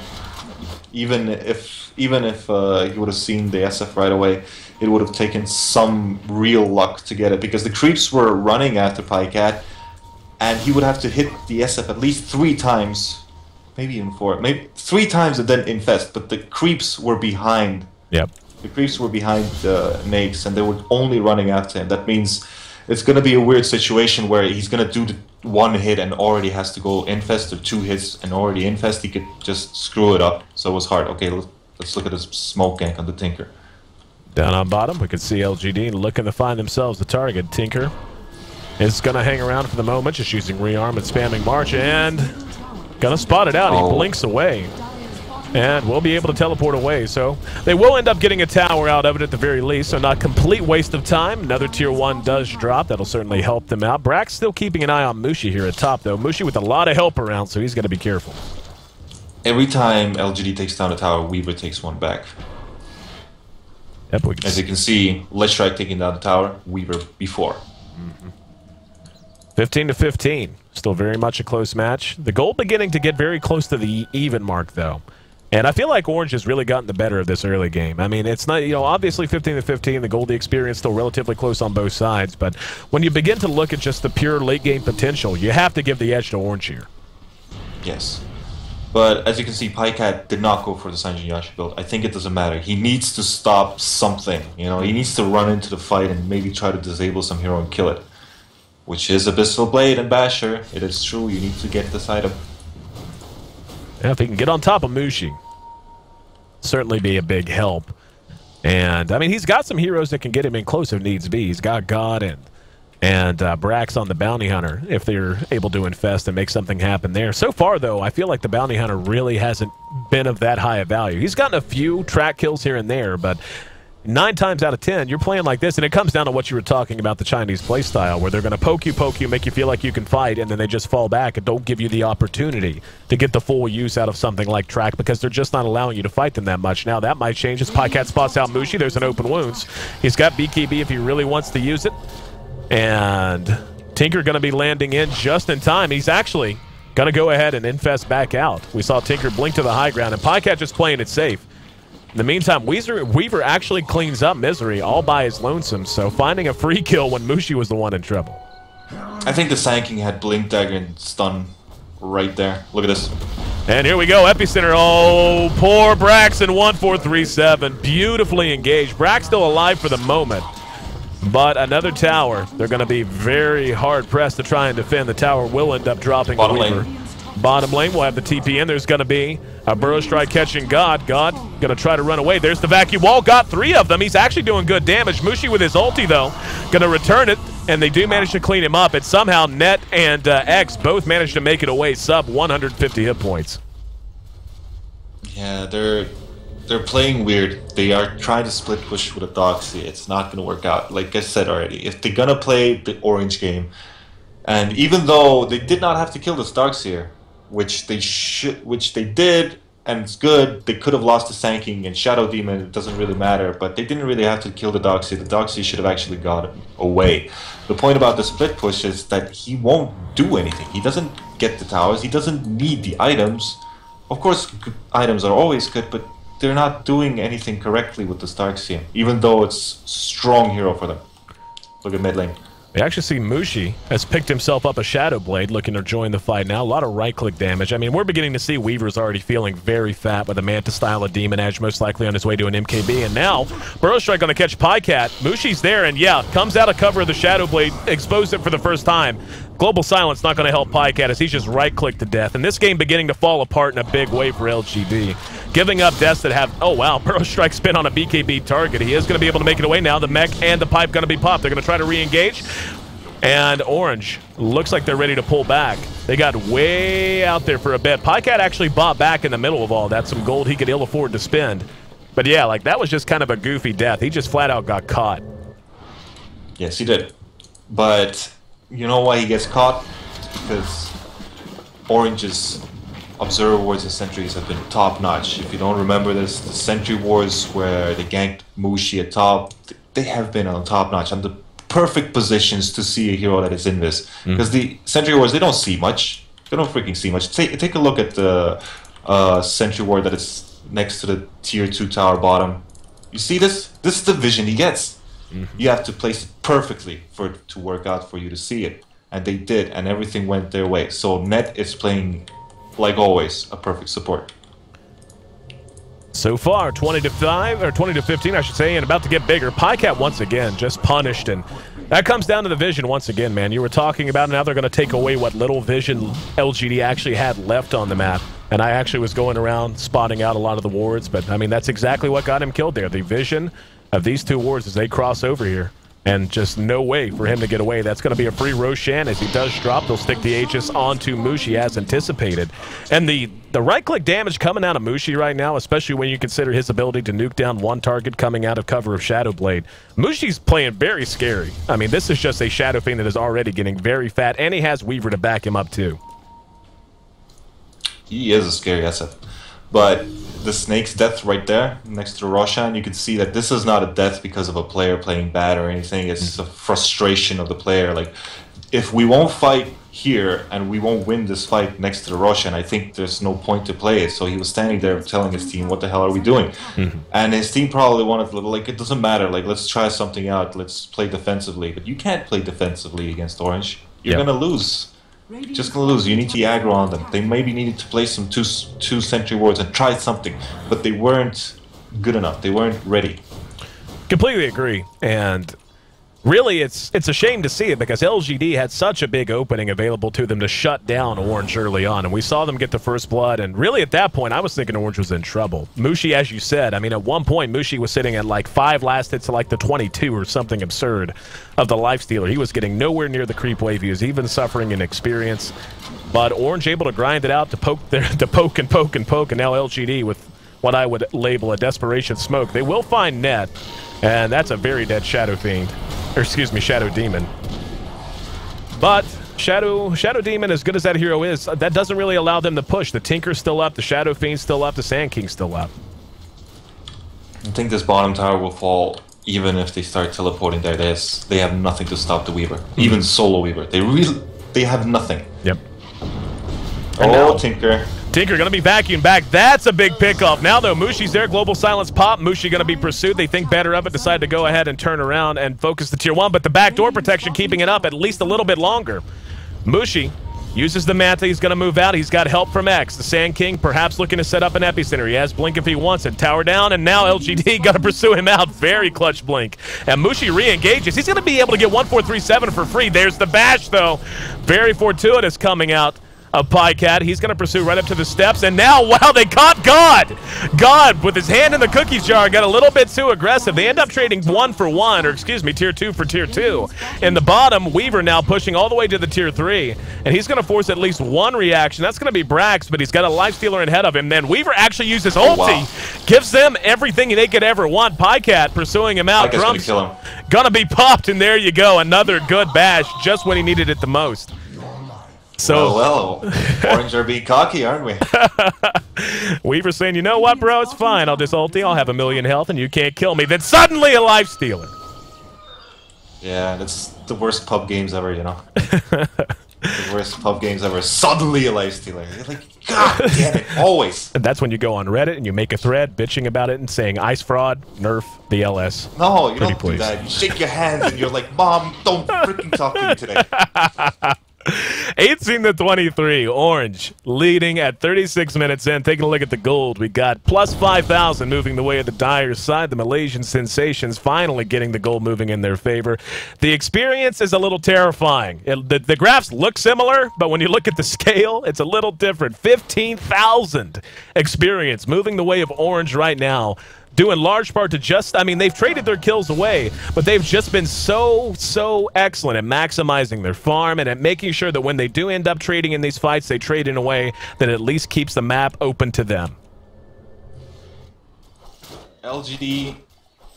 Even if he would have seen the SF right away, it would have taken some real luck to get it, because the creeps were running after Pycat, and he would have to hit the SF at least 3 times, maybe even 4, maybe 3 times and then infest, but the creeps were behind. Yep. The creeps were behind the Nakes, and they were only running after him. That means it's going to be a weird situation where he's going to do the 1 hit and already has to go infest, or 2 hits and already infest. He could just screw it up, so it was hard. Okay, let's look at this smoke gank on the Tinker. Down on bottom, we can see LGD looking to find themselves the target. Tinker is going to hang around for the moment, just using rearm and spamming March, and going to spot it out. He blinks away. And we'll be able to teleport away, so they will end up getting a tower out of it at the very least, so not complete waste of time. Another tier 1 does drop. That'll certainly help them out. Brack's still keeping an eye on Mushi here at top, though. Mushi with a lot of help around, so he's got to be careful. Every time LGD takes down a tower, Weaver takes one back. Yep, as you can see, Let's Try taking down the tower, Weaver before. 15-15. Still very much a close match. The goal beginning to get very close to the even mark, though. And I feel like Orange has really gotten the better of this early game. I mean, it's not, you know, obviously 15-15, the Goldie experience still relatively close on both sides, but when you begin to look at just the pure late game potential, you have to give the edge to Orange here. Yes. But as you can see, Pycat did not go for the Sanjin Yashi build. I think it doesn't matter. He needs to stop something. You know, he needs to run into the fight and maybe try to disable some hero and kill it. Which is Abyssal Blade and Basher. It is true, you need to get this item. Yeah, if he can get on top of Mushi, certainly be a big help. And, I mean, he's got some heroes that can get him in close if needs be. He's got God and Brax on the Bounty Hunter if they're able to infest and make something happen there. So far, though, I feel like the Bounty Hunter really hasn't been of that high a value. He's gotten a few track kills here and there, but 9 times out of 10, you're playing like this, and it comes down to what you were talking about, the Chinese playstyle, where they're going to poke you, make you feel like you can fight, and then they just fall back and don't give you the opportunity to get the full use out of something like track because they're just not allowing you to fight them that much. Now, that might change as Pycat spots out Mushi. There's an open wounds. He's got BKB if he really wants to use it. And Tinker going to be landing in just in time. He's actually going to go ahead and infest back out. We saw Tinker blink to the high ground, and Pycat just playing it safe. In the meantime, Weaver actually cleans up Misery all by his lonesome, so finding a free kill when Mushi was the one in trouble. I think the Sand King had Blink Dagger and Stun right there. Look at this. And here we go, Epicenter. Oh, poor Braxton, 1-4-3-7. Beautifully engaged. Brax still alive for the moment. But another tower. They're going to be very hard-pressed to try and defend. The tower will end up dropping Bottom Weaver. lane. Bottom lane, we'll have the TP in. There's going to be a Burrow Strike catching God. God going to try to run away. There's the vacuum wall. Got 3 of them. He's actually doing good damage. Mushi with his ulti, though, going to return it, and they do manage to clean him up. And somehow Net and X both managed to make it away sub 150 hit points. Yeah, they're they're playing weird. They are trying to split push with a Doxy. It's not going to work out. Like I said already, if they're going to play the orange game, and even though they did not have to kill the Starkseer, which they did, and it's good, they could have lost the Sand King and Shadow Demon, it doesn't really matter, but they didn't really have to kill the Doxy. The Doxy should have actually got away. The point about the split push is that he won't do anything. He doesn't get the towers, he doesn't need the items. Of course, items are always good, but they're not doing anything correctly with the Starkseer, even though it's strong hero for them. Look at mid lane. We actually see Mushi has picked himself up a Shadow Blade, looking to join the fight now. A lot of right-click damage. I mean, we're beginning to see Weaver's already feeling very fat with a Manta style of Demon Edge, most likely on his way to an MKB. And now, Burrow Strike going to catch Pycat. Mushi's there, and yeah, comes out of cover of the Shadow Blade, exposed it for the first time. Global Silence not going to help Pycat as he's just right-clicked to death. And this game beginning to fall apart in a big way for LGD. Giving up deaths that have, oh wow, Burrow Strike spin on a BKB target. He is going to be able to make it away now. The mech and the pipe going to be popped. They're going to try to re-engage. And Orange looks like they're ready to pull back. They got way out there for a bit. Pycat actually bought back in the middle of all that. Some gold he could ill afford to spend. But yeah, like that was just kind of a goofy death. He just flat out got caught. Yes, he did. But you know why he gets caught? It's because Orange's Observer Wars and Sentries have been top-notch. If you don't remember this, the Sentry Wars where they ganked Mushi at top, they have been on top-notch. On the perfect positions to see a hero that is in this. Because the Sentry Wars, they don't see much. They don't freaking see much. Take a look at the Sentry Ward that is next to the tier 2 tower bottom. You see this? This is the vision he gets. You have to place it perfectly for it to work out for you to see it. And they did, and everything went their way. So Net is playing, like always, a perfect support. So far, 20-5, or 20-15, I should say, and about to get bigger. Pycat once again just punished, and that comes down to the vision once again, man. You were talking about now they're going to take away what little vision LGD actually had left on the map. And I actually was going around spotting out a lot of the wards, but I mean, that's exactly what got him killed there. The vision of these two wards as they cross over here. And just no way for him to get away. That's going to be a free Roshan. As he does drop, they'll stick the Aegis onto Mushi as anticipated. And the right-click damage coming out of Mushi right now, especially when you consider his ability to nuke down one target coming out of cover of Shadow Blade. Mushi's playing very scary. I mean, this is just a Shadow Fiend that is already getting very fat, and he has Weaver to back him up too. He is a scary asset. But the Snake's death right there next to the Roshan, you can see that this is not a death because of a player playing bad or anything. It's a frustration of the player. Like, if we won't fight here and we won't win this fight next to the Roshan, I think there's no point to play it. So he was standing there telling his team, what the hell are we doing? And his team probably wanted, like, it doesn't matter. Like, let's try something out. Let's play defensively. But you can't play defensively against Orange. You're going to lose. Just gonna lose. You need to aggro on them. They maybe needed to play some two Sentry Wards and try something, but they weren't good enough. They weren't ready. Completely agree. And really, it's a shame to see it because LGD had such a big opening available to them to shut down Orange early on, and we saw them get the first blood, and really at that point, I was thinking Orange was in trouble. Mushi, as you said, I mean, at one point, Mushi was sitting at like 5 last hits to like the 22 or something absurd of the Lifestealer. He was getting nowhere near the creep wave. He was even suffering in experience, but Orange able to grind it out to poke and poke, and now LGD with what I would label a desperation smoke. They will find Net, and that's a very dead Shadow Fiend. Or excuse me, Shadow Demon. But Shadow Demon, as good as that hero is, that doesn't really allow them to push. The Tinker's still up, the Shadow Fiend's still up, the Sand King's still up. I think this bottom tower will fall even if they start teleporting there. They have nothing to stop the Weaver. Even solo Weaver. They have nothing. Yep. Oh, Tinker. Tinker going to be vacuumed back. That's a big pickoff. Now, though, Mushi's there. Global Silence pop. Mushi going to be pursued. They think better of it. Decide to go ahead and turn around and focus the tier 1. But the backdoor protection keeping it up at least a little bit longer. Mushi uses the Manta. He's going to move out. He's got help from X. The Sand King perhaps looking to set up an epicenter. He has Blink if he wants it. Tower down, and now LGD got to pursue him out. Very clutch Blink. And Mushi re-engages. He's going to be able to get 1437 for free. There's the bash, though. Very fortuitous coming out of Pycat. He's going to pursue right up to the steps, and now, wow, they caught God! God, with his hand in the cookie jar, got a little bit too aggressive. They end up trading 1 for 1, or excuse me, tier 2 for tier 2. In the bottom, Weaver now pushing all the way to the tier 3, and he's going to force at least one reaction. That's going to be Brax, but he's got a lifestealer ahead of him. Then Weaver actually uses ulti, gives them everything they could ever want. Pycat pursuing him out. Drums gonna be popped, and there you go. Another good bash, just when he needed it the most. So well, Orange are being cocky, aren't we? Weaver saying, you know what, bro? It's fine. I'll just ulti. I'll have 1,000,000 health, and you can't kill me. Then suddenly a lifestealer. Yeah, that's the worst pub games ever, you know. The worst pub games ever. Suddenly a lifestealer. You're like, God damn it, always. And that's when you go on Reddit and you make a thread bitching about it and saying, ice fraud, nerf, the LS. No, you don't do that. You shake your hands and you're like, Mom, don't freaking talk to me today. 18-23, Orange leading at 36 minutes in. Taking a look at the gold, we got plus 5,000 moving the way of the Dire side. The Malaysian Sensations finally getting the gold moving in their favor. The experience is a little terrifying. The graphs look similar, but when you look at the scale, it's a little different. 15,000 experience moving the way of Orange right now. Due in large part to just, I mean, they've traded their kills away, but they've just been so excellent at maximizing their farm and at making sure that when they do end up trading in these fights, they trade in a way that at least keeps the map open to them. LGD,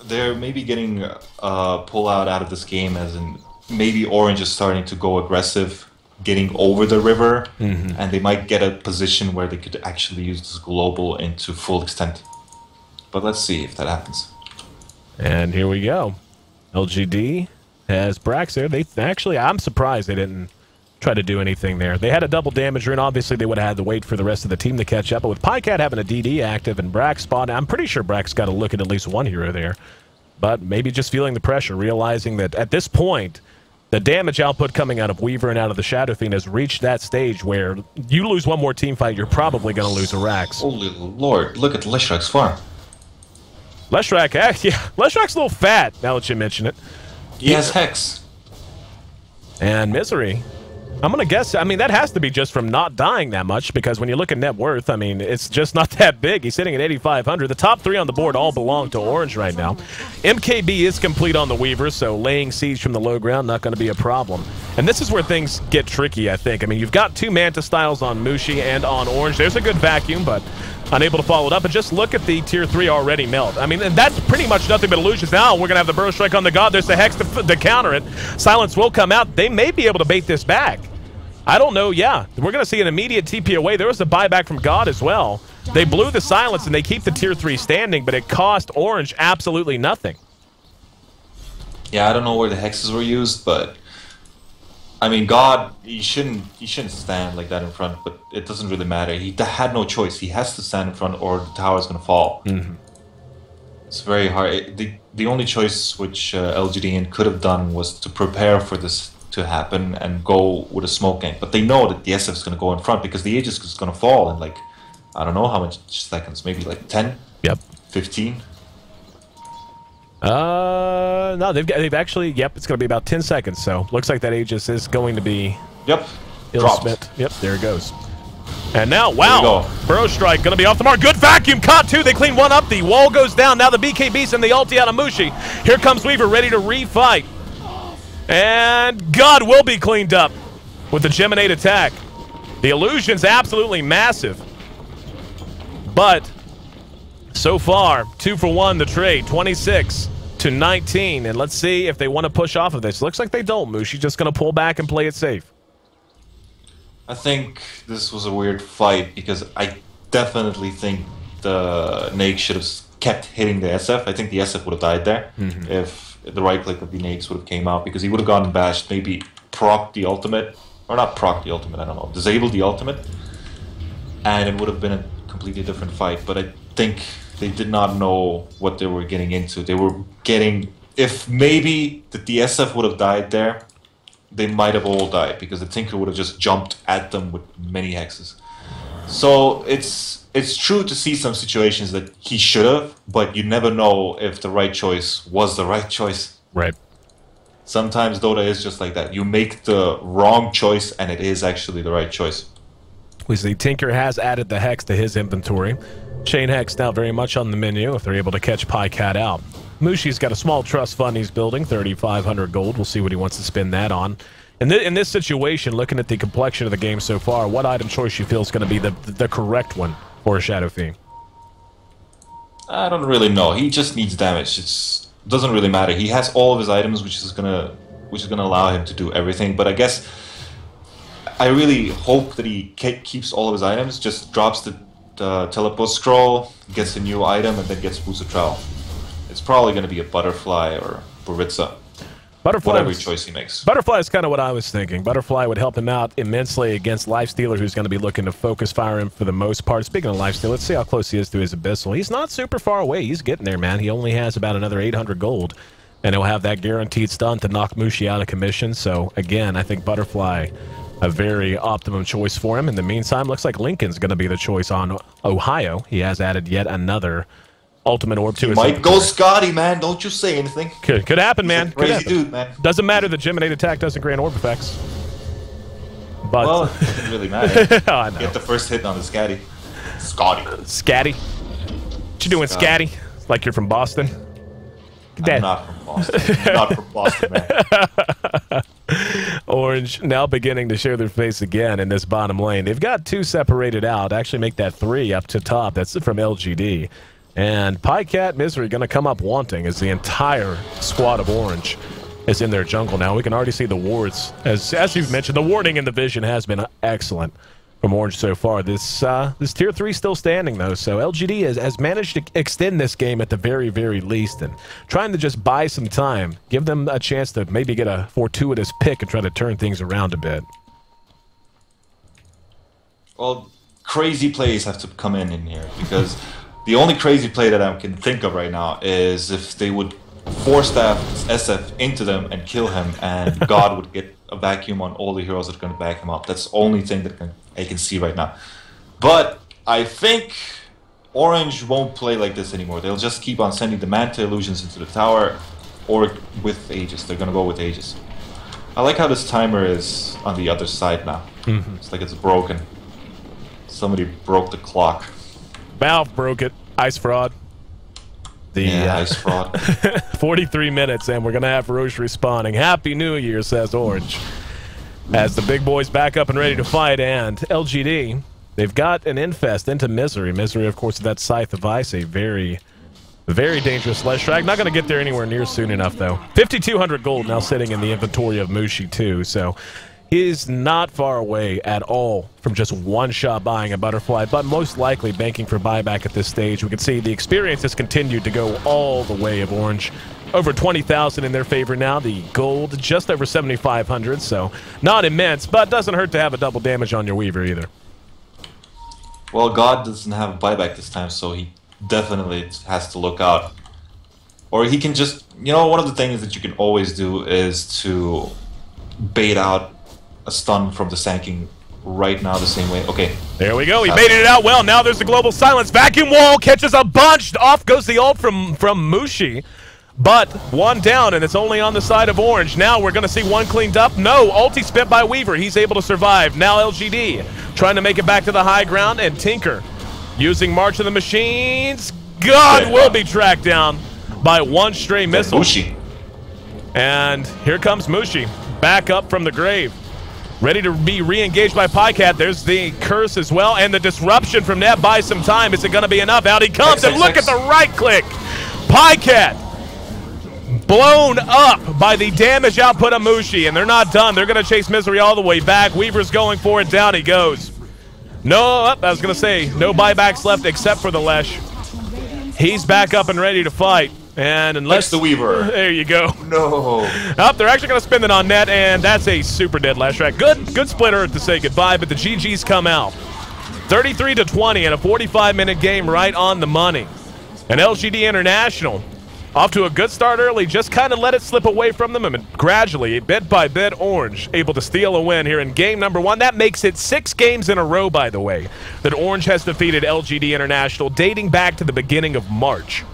they're maybe getting pull out of this game, as in maybe Orange is starting to go aggressive, getting over the river, and they might get a position where they could actually use this global into full extent. But let's see if that happens. And here we go. LGD has Brax there. They actually, I'm surprised they didn't try to do anything there. They had a double damager, and obviously they would have had to wait for the rest of the team to catch up. But with Pycat having a DD active and Brax spot, I'm pretty sure Brax got to look at least one hero there. But maybe just feeling the pressure, realizing that at this point, the damage output coming out of Weaver and out of the Shadow Fiend has reached that stage where you lose one more team fight, you're probably going to lose a Rax. Holy Lord, look at Leshrak's farm. Leshrak, yeah, Leshrak's a little fat, now that you mention it. He has Hex. And Misery. I'm going to guess, I mean, that has to be just from not dying that much, because when you look at net worth, I mean, it's just not that big. He's sitting at 8,500. The top 3 on the board all belong to Orange right now. MKB is complete on the Weaver, so laying siege from the low ground, not going to be a problem. And this is where things get tricky, I think. I mean, you've got 2 Manta styles on Mushi and on Orange. There's a good vacuum, but unable to follow it up. And just look at the tier 3 already melt. I mean, that's pretty much nothing but illusions. Now we're going to have the Burrow Strike on the God. There's the Hex to counter it. Silence will come out. They may be able to bait this back. I don't know, yeah. We're going to see an immediate TP away. There was a buyback from God as well. They blew the Silence and they keep the tier 3 standing, but it cost Orange absolutely nothing. Yeah, I don't know where the hexes were used, but I mean, God, he shouldn't stand like that in front, but it doesn't really matter. He had no choice. He has to stand in front or the tower's going to fall. It's very hard. The only choice which LGD.int could have done was to prepare for this to happen and go with a smoke gank. But they know that the SF is going to go in front because the Aegis is going to fall in like, I don't know how much seconds, maybe like 10? Yep. 15? No, they've actually, yep, it's going to be about 10 seconds, so looks like that Aegis is going to be dropped. Yep, there it goes. And now, wow, Burrow Strike going to be off the mark. Good vacuum, caught 2, they clean 1 up, the wall goes down, now the BKBs and the ulti out of Mushi. Here comes Weaver, ready to refight. And God will be cleaned up with the Geminate attack. The illusion's absolutely massive. But so far, 2 for 1 the trade, 26-19. And let's see if they want to push off of this. Looks like they don't. Mushi's just going to pull back and play it safe. I think this was a weird fight because I definitely think the Nake should have kept hitting the SF. I think the SF would have died there if the right click of the Nakes would have came out, because he would have gotten bashed, maybe proc the ultimate, or not proc the ultimate, I don't know, disable the ultimate, and it would have been a completely different fight. But I think they did not know what they were getting into. They were getting, if maybe the SF would have died there, they might have all died, because the Tinker would have just jumped at them with many hexes. So it's true to see some situations that he should have, but you never know if the right choice was the right choice. Right. Sometimes Dota is just like that. You make the wrong choice and it is actually the right choice. We see Tinker has added the Hex to his inventory. Chain Hex now very much on the menu if they're able to catch Pycat out. Mushi's got a small trust fund he's building, 3,500 gold. We'll see what he wants to spend that on. In this situation, looking at the complexion of the game so far, what item choice you feel is going to be the correct one for a Shadow Fiend? I don't really know. He just needs damage. It doesn't really matter. He has all of his items, which is gonna allow him to do everything. But I guess I really hope that he keeps all of his items, just drops the teleport scroll, gets a new item, and then gets boosted travel. It's probably going to be a Butterfly or Buritza. Whatever choice he makes. Butterfly is kind of what I was thinking. Butterfly would help him out immensely against Lifestealer, who's going to be looking to focus fire him for the most part. Speaking of Lifestealer, let's see how close he is to his Abyssal. He's not super far away. He's getting there, man. He only has about another 800 gold, and he'll have that guaranteed stun to knock Mushi out of commission. So, again, I think Butterfly, a very optimum choice for him. In the meantime, looks like Lincoln's going to be the choice on Ohio. He has added yet another Ultimate Orb to his might go Scotty, man. Don't you say anything. Could happen, man. He's a crazy dude, man. Doesn't matter. The Geminate attack doesn't grant orb effects. But well, it doesn't really matter. I know. Get the first hit on the Scotty. Scotty. What you doing, Scatty? Like you're from Boston? I'm not from Boston. I'm not from Boston, man. Orange now beginning to show their face again in this bottom lane. They've got 2 separated out. Actually make that 3 up to top. That's from LGD. And Pycat Misery going to come up wanting as the entire squad of Orange is in their jungle now. We can already see the wards. As you've mentioned, the warding and the vision has been excellent from Orange so far. This Tier 3 still standing, though, so LGD has managed to extend this game at the very, very least, and trying to just buy some time, give them a chance to maybe get a fortuitous pick and try to turn things around a bit. Well, crazy plays have to come in here, because the only crazy play that I can think of right now is if they would force that SF into them and kill him, and God would get a vacuum on all the heroes that are going to back him up. That's the only thing that I can see right now. But I think Orange won't play like this anymore. They'll just keep on sending the Manta illusions into the tower, or with Aegis. They're going to go with Aegis. I like how this timer is on the other side now. It's like it's broken. Somebody broke the clock. Valve broke it. Ice Fraud. Ice Fraud. 43 minutes, and we're going to have Roche responding. Happy New Year, says Orange. As the big boys back up and ready to fight, and LGD, they've got an infest into Misery. Misery, of course, that Scythe of Ice, a very, very dangerous Ledge Drag. Not going to get there anywhere near soon enough, though. 5,200 gold now sitting in the inventory of Mushi, too, so he's not far away at all from just one-shot buying a Butterfly, but most likely banking for buyback at this stage. We can see the experience has continued to go all the way of Orange. Over 20,000 in their favor now. The gold just over 7,500, so not immense, but doesn't hurt to have a double damage on your Weaver either. Well, God doesn't have a buyback this time, so he definitely has to look out. Or he can just, you know, one of the things that you can always do is to bait out a stun from the Sand right now the same way. Okay. There we go. He baited it out well. Now there's the global silence. Vacuum wall catches a bunch. Off goes the ult from Mushi. But one down, and it's only on the side of Orange. Now we're going to see one cleaned up. No, ulti spit by Weaver. He's able to survive. Now LGD trying to make it back to the high ground, and Tinker using March of the Machines. God will be tracked down by one stray missile. Mushi. And here comes Mushi back up from the grave. Ready to be re-engaged by Pycat. There's the curse as well, and the disruption from that buys some time. Is it going to be enough? Out he comes, and look at the right click. Pycat blown up by the damage output of Mushi, and they're not done. They're going to chase Misery all the way back. Weaver's going for it. Down he goes. No, I was going to say, no buybacks left except for the Lesh. He's back up and ready to fight. And unless the Weaver. There you go. No. They're actually going to spin it on net, and that's a super dead Lash Track. Good splitter to say goodbye, but the GGs come out. 33-20 in a 45-minute game right on the money. And LGD International, off to a good start early, just kind of let it slip away from them, and gradually, bit by bit, Orange able to steal a win here in game number 1. That makes it 6 games in a row, by the way, that Orange has defeated LGD International, dating back to the beginning of March.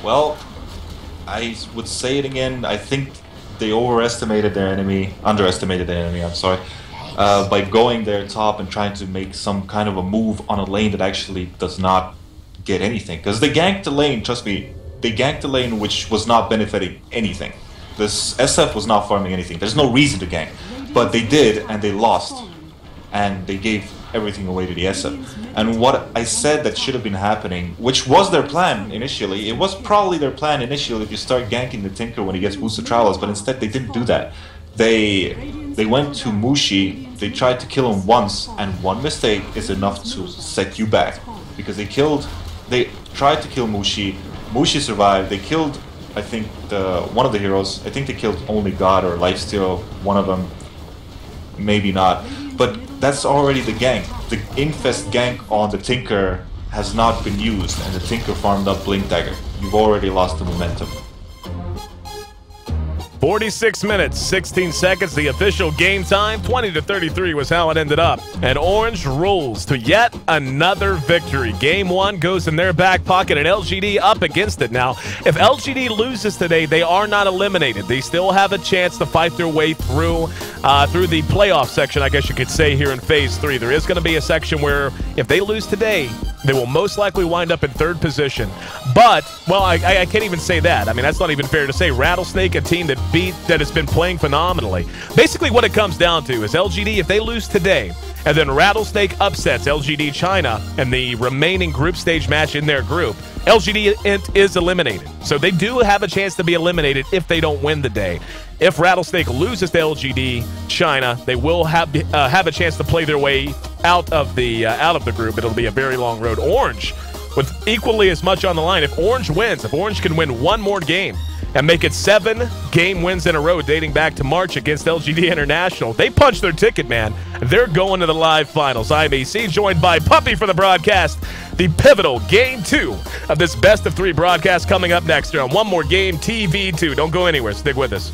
Well, I would say it again. I think they underestimated their enemy, I'm sorry. by going there top and trying to make some kind of a move on a lane that actually does not get anything. Because they ganked the lane, trust me, they ganked the lane which was not benefiting anything. This SF was not farming anything. There's no reason to gank. But they did, and they lost. And they gave everything away to the SF. And what I said that should have been happening, which was their plan initially, it was probably their plan initially to start ganking the Tinker when he gets boosted travels, but instead they didn't do that. They went to Mushi, they tried to kill him once, and one mistake is enough to set you back. Because they tried to kill Mushi, Mushi survived, they killed, I think, one of the heroes. I think they killed only God or Lifesteal, one of them, maybe not. But that's already the gank. The Infest gank on the Tinker has not been used, and the Tinker farmed up Blink Dagger. You've already lost the momentum. 46 minutes, 16 seconds, the official game time. 20-33 was how it ended up. And Orange rolls to yet another victory. Game 1 goes in their back pocket, and LGD up against it. Now, if LGD loses today, they are not eliminated. They still have a chance to fight their way through the playoff section, I guess you could say, here in Phase 3. There is going to be a section where if they lose today, they will most likely wind up in 3rd position. But, well, I can't even say that. I mean, that's not even fair to say. Rattlesnake, a team that has been playing phenomenally. Basically, what it comes down to is LGD, if they lose today, and then Rattlesnake upsets LGD China in the remaining group stage match in their group, LGD.int is eliminated. So they do have a chance to be eliminated if they don't win the day. If Rattlesnake loses to LGD China, they will have a chance to play their way out of the group. It'll be a very long road. Orange, with equally as much on the line, if Orange wins, if Orange can win one more game and make it 7 game wins in a row dating back to March against LGD International, they punch their ticket, man. They're going to the live finals. I'm AC, joined by Puppy for the broadcast. The pivotal Game 2 of this best of 3 broadcast coming up next here on One More Game TV 2. Don't go anywhere. Stick with us.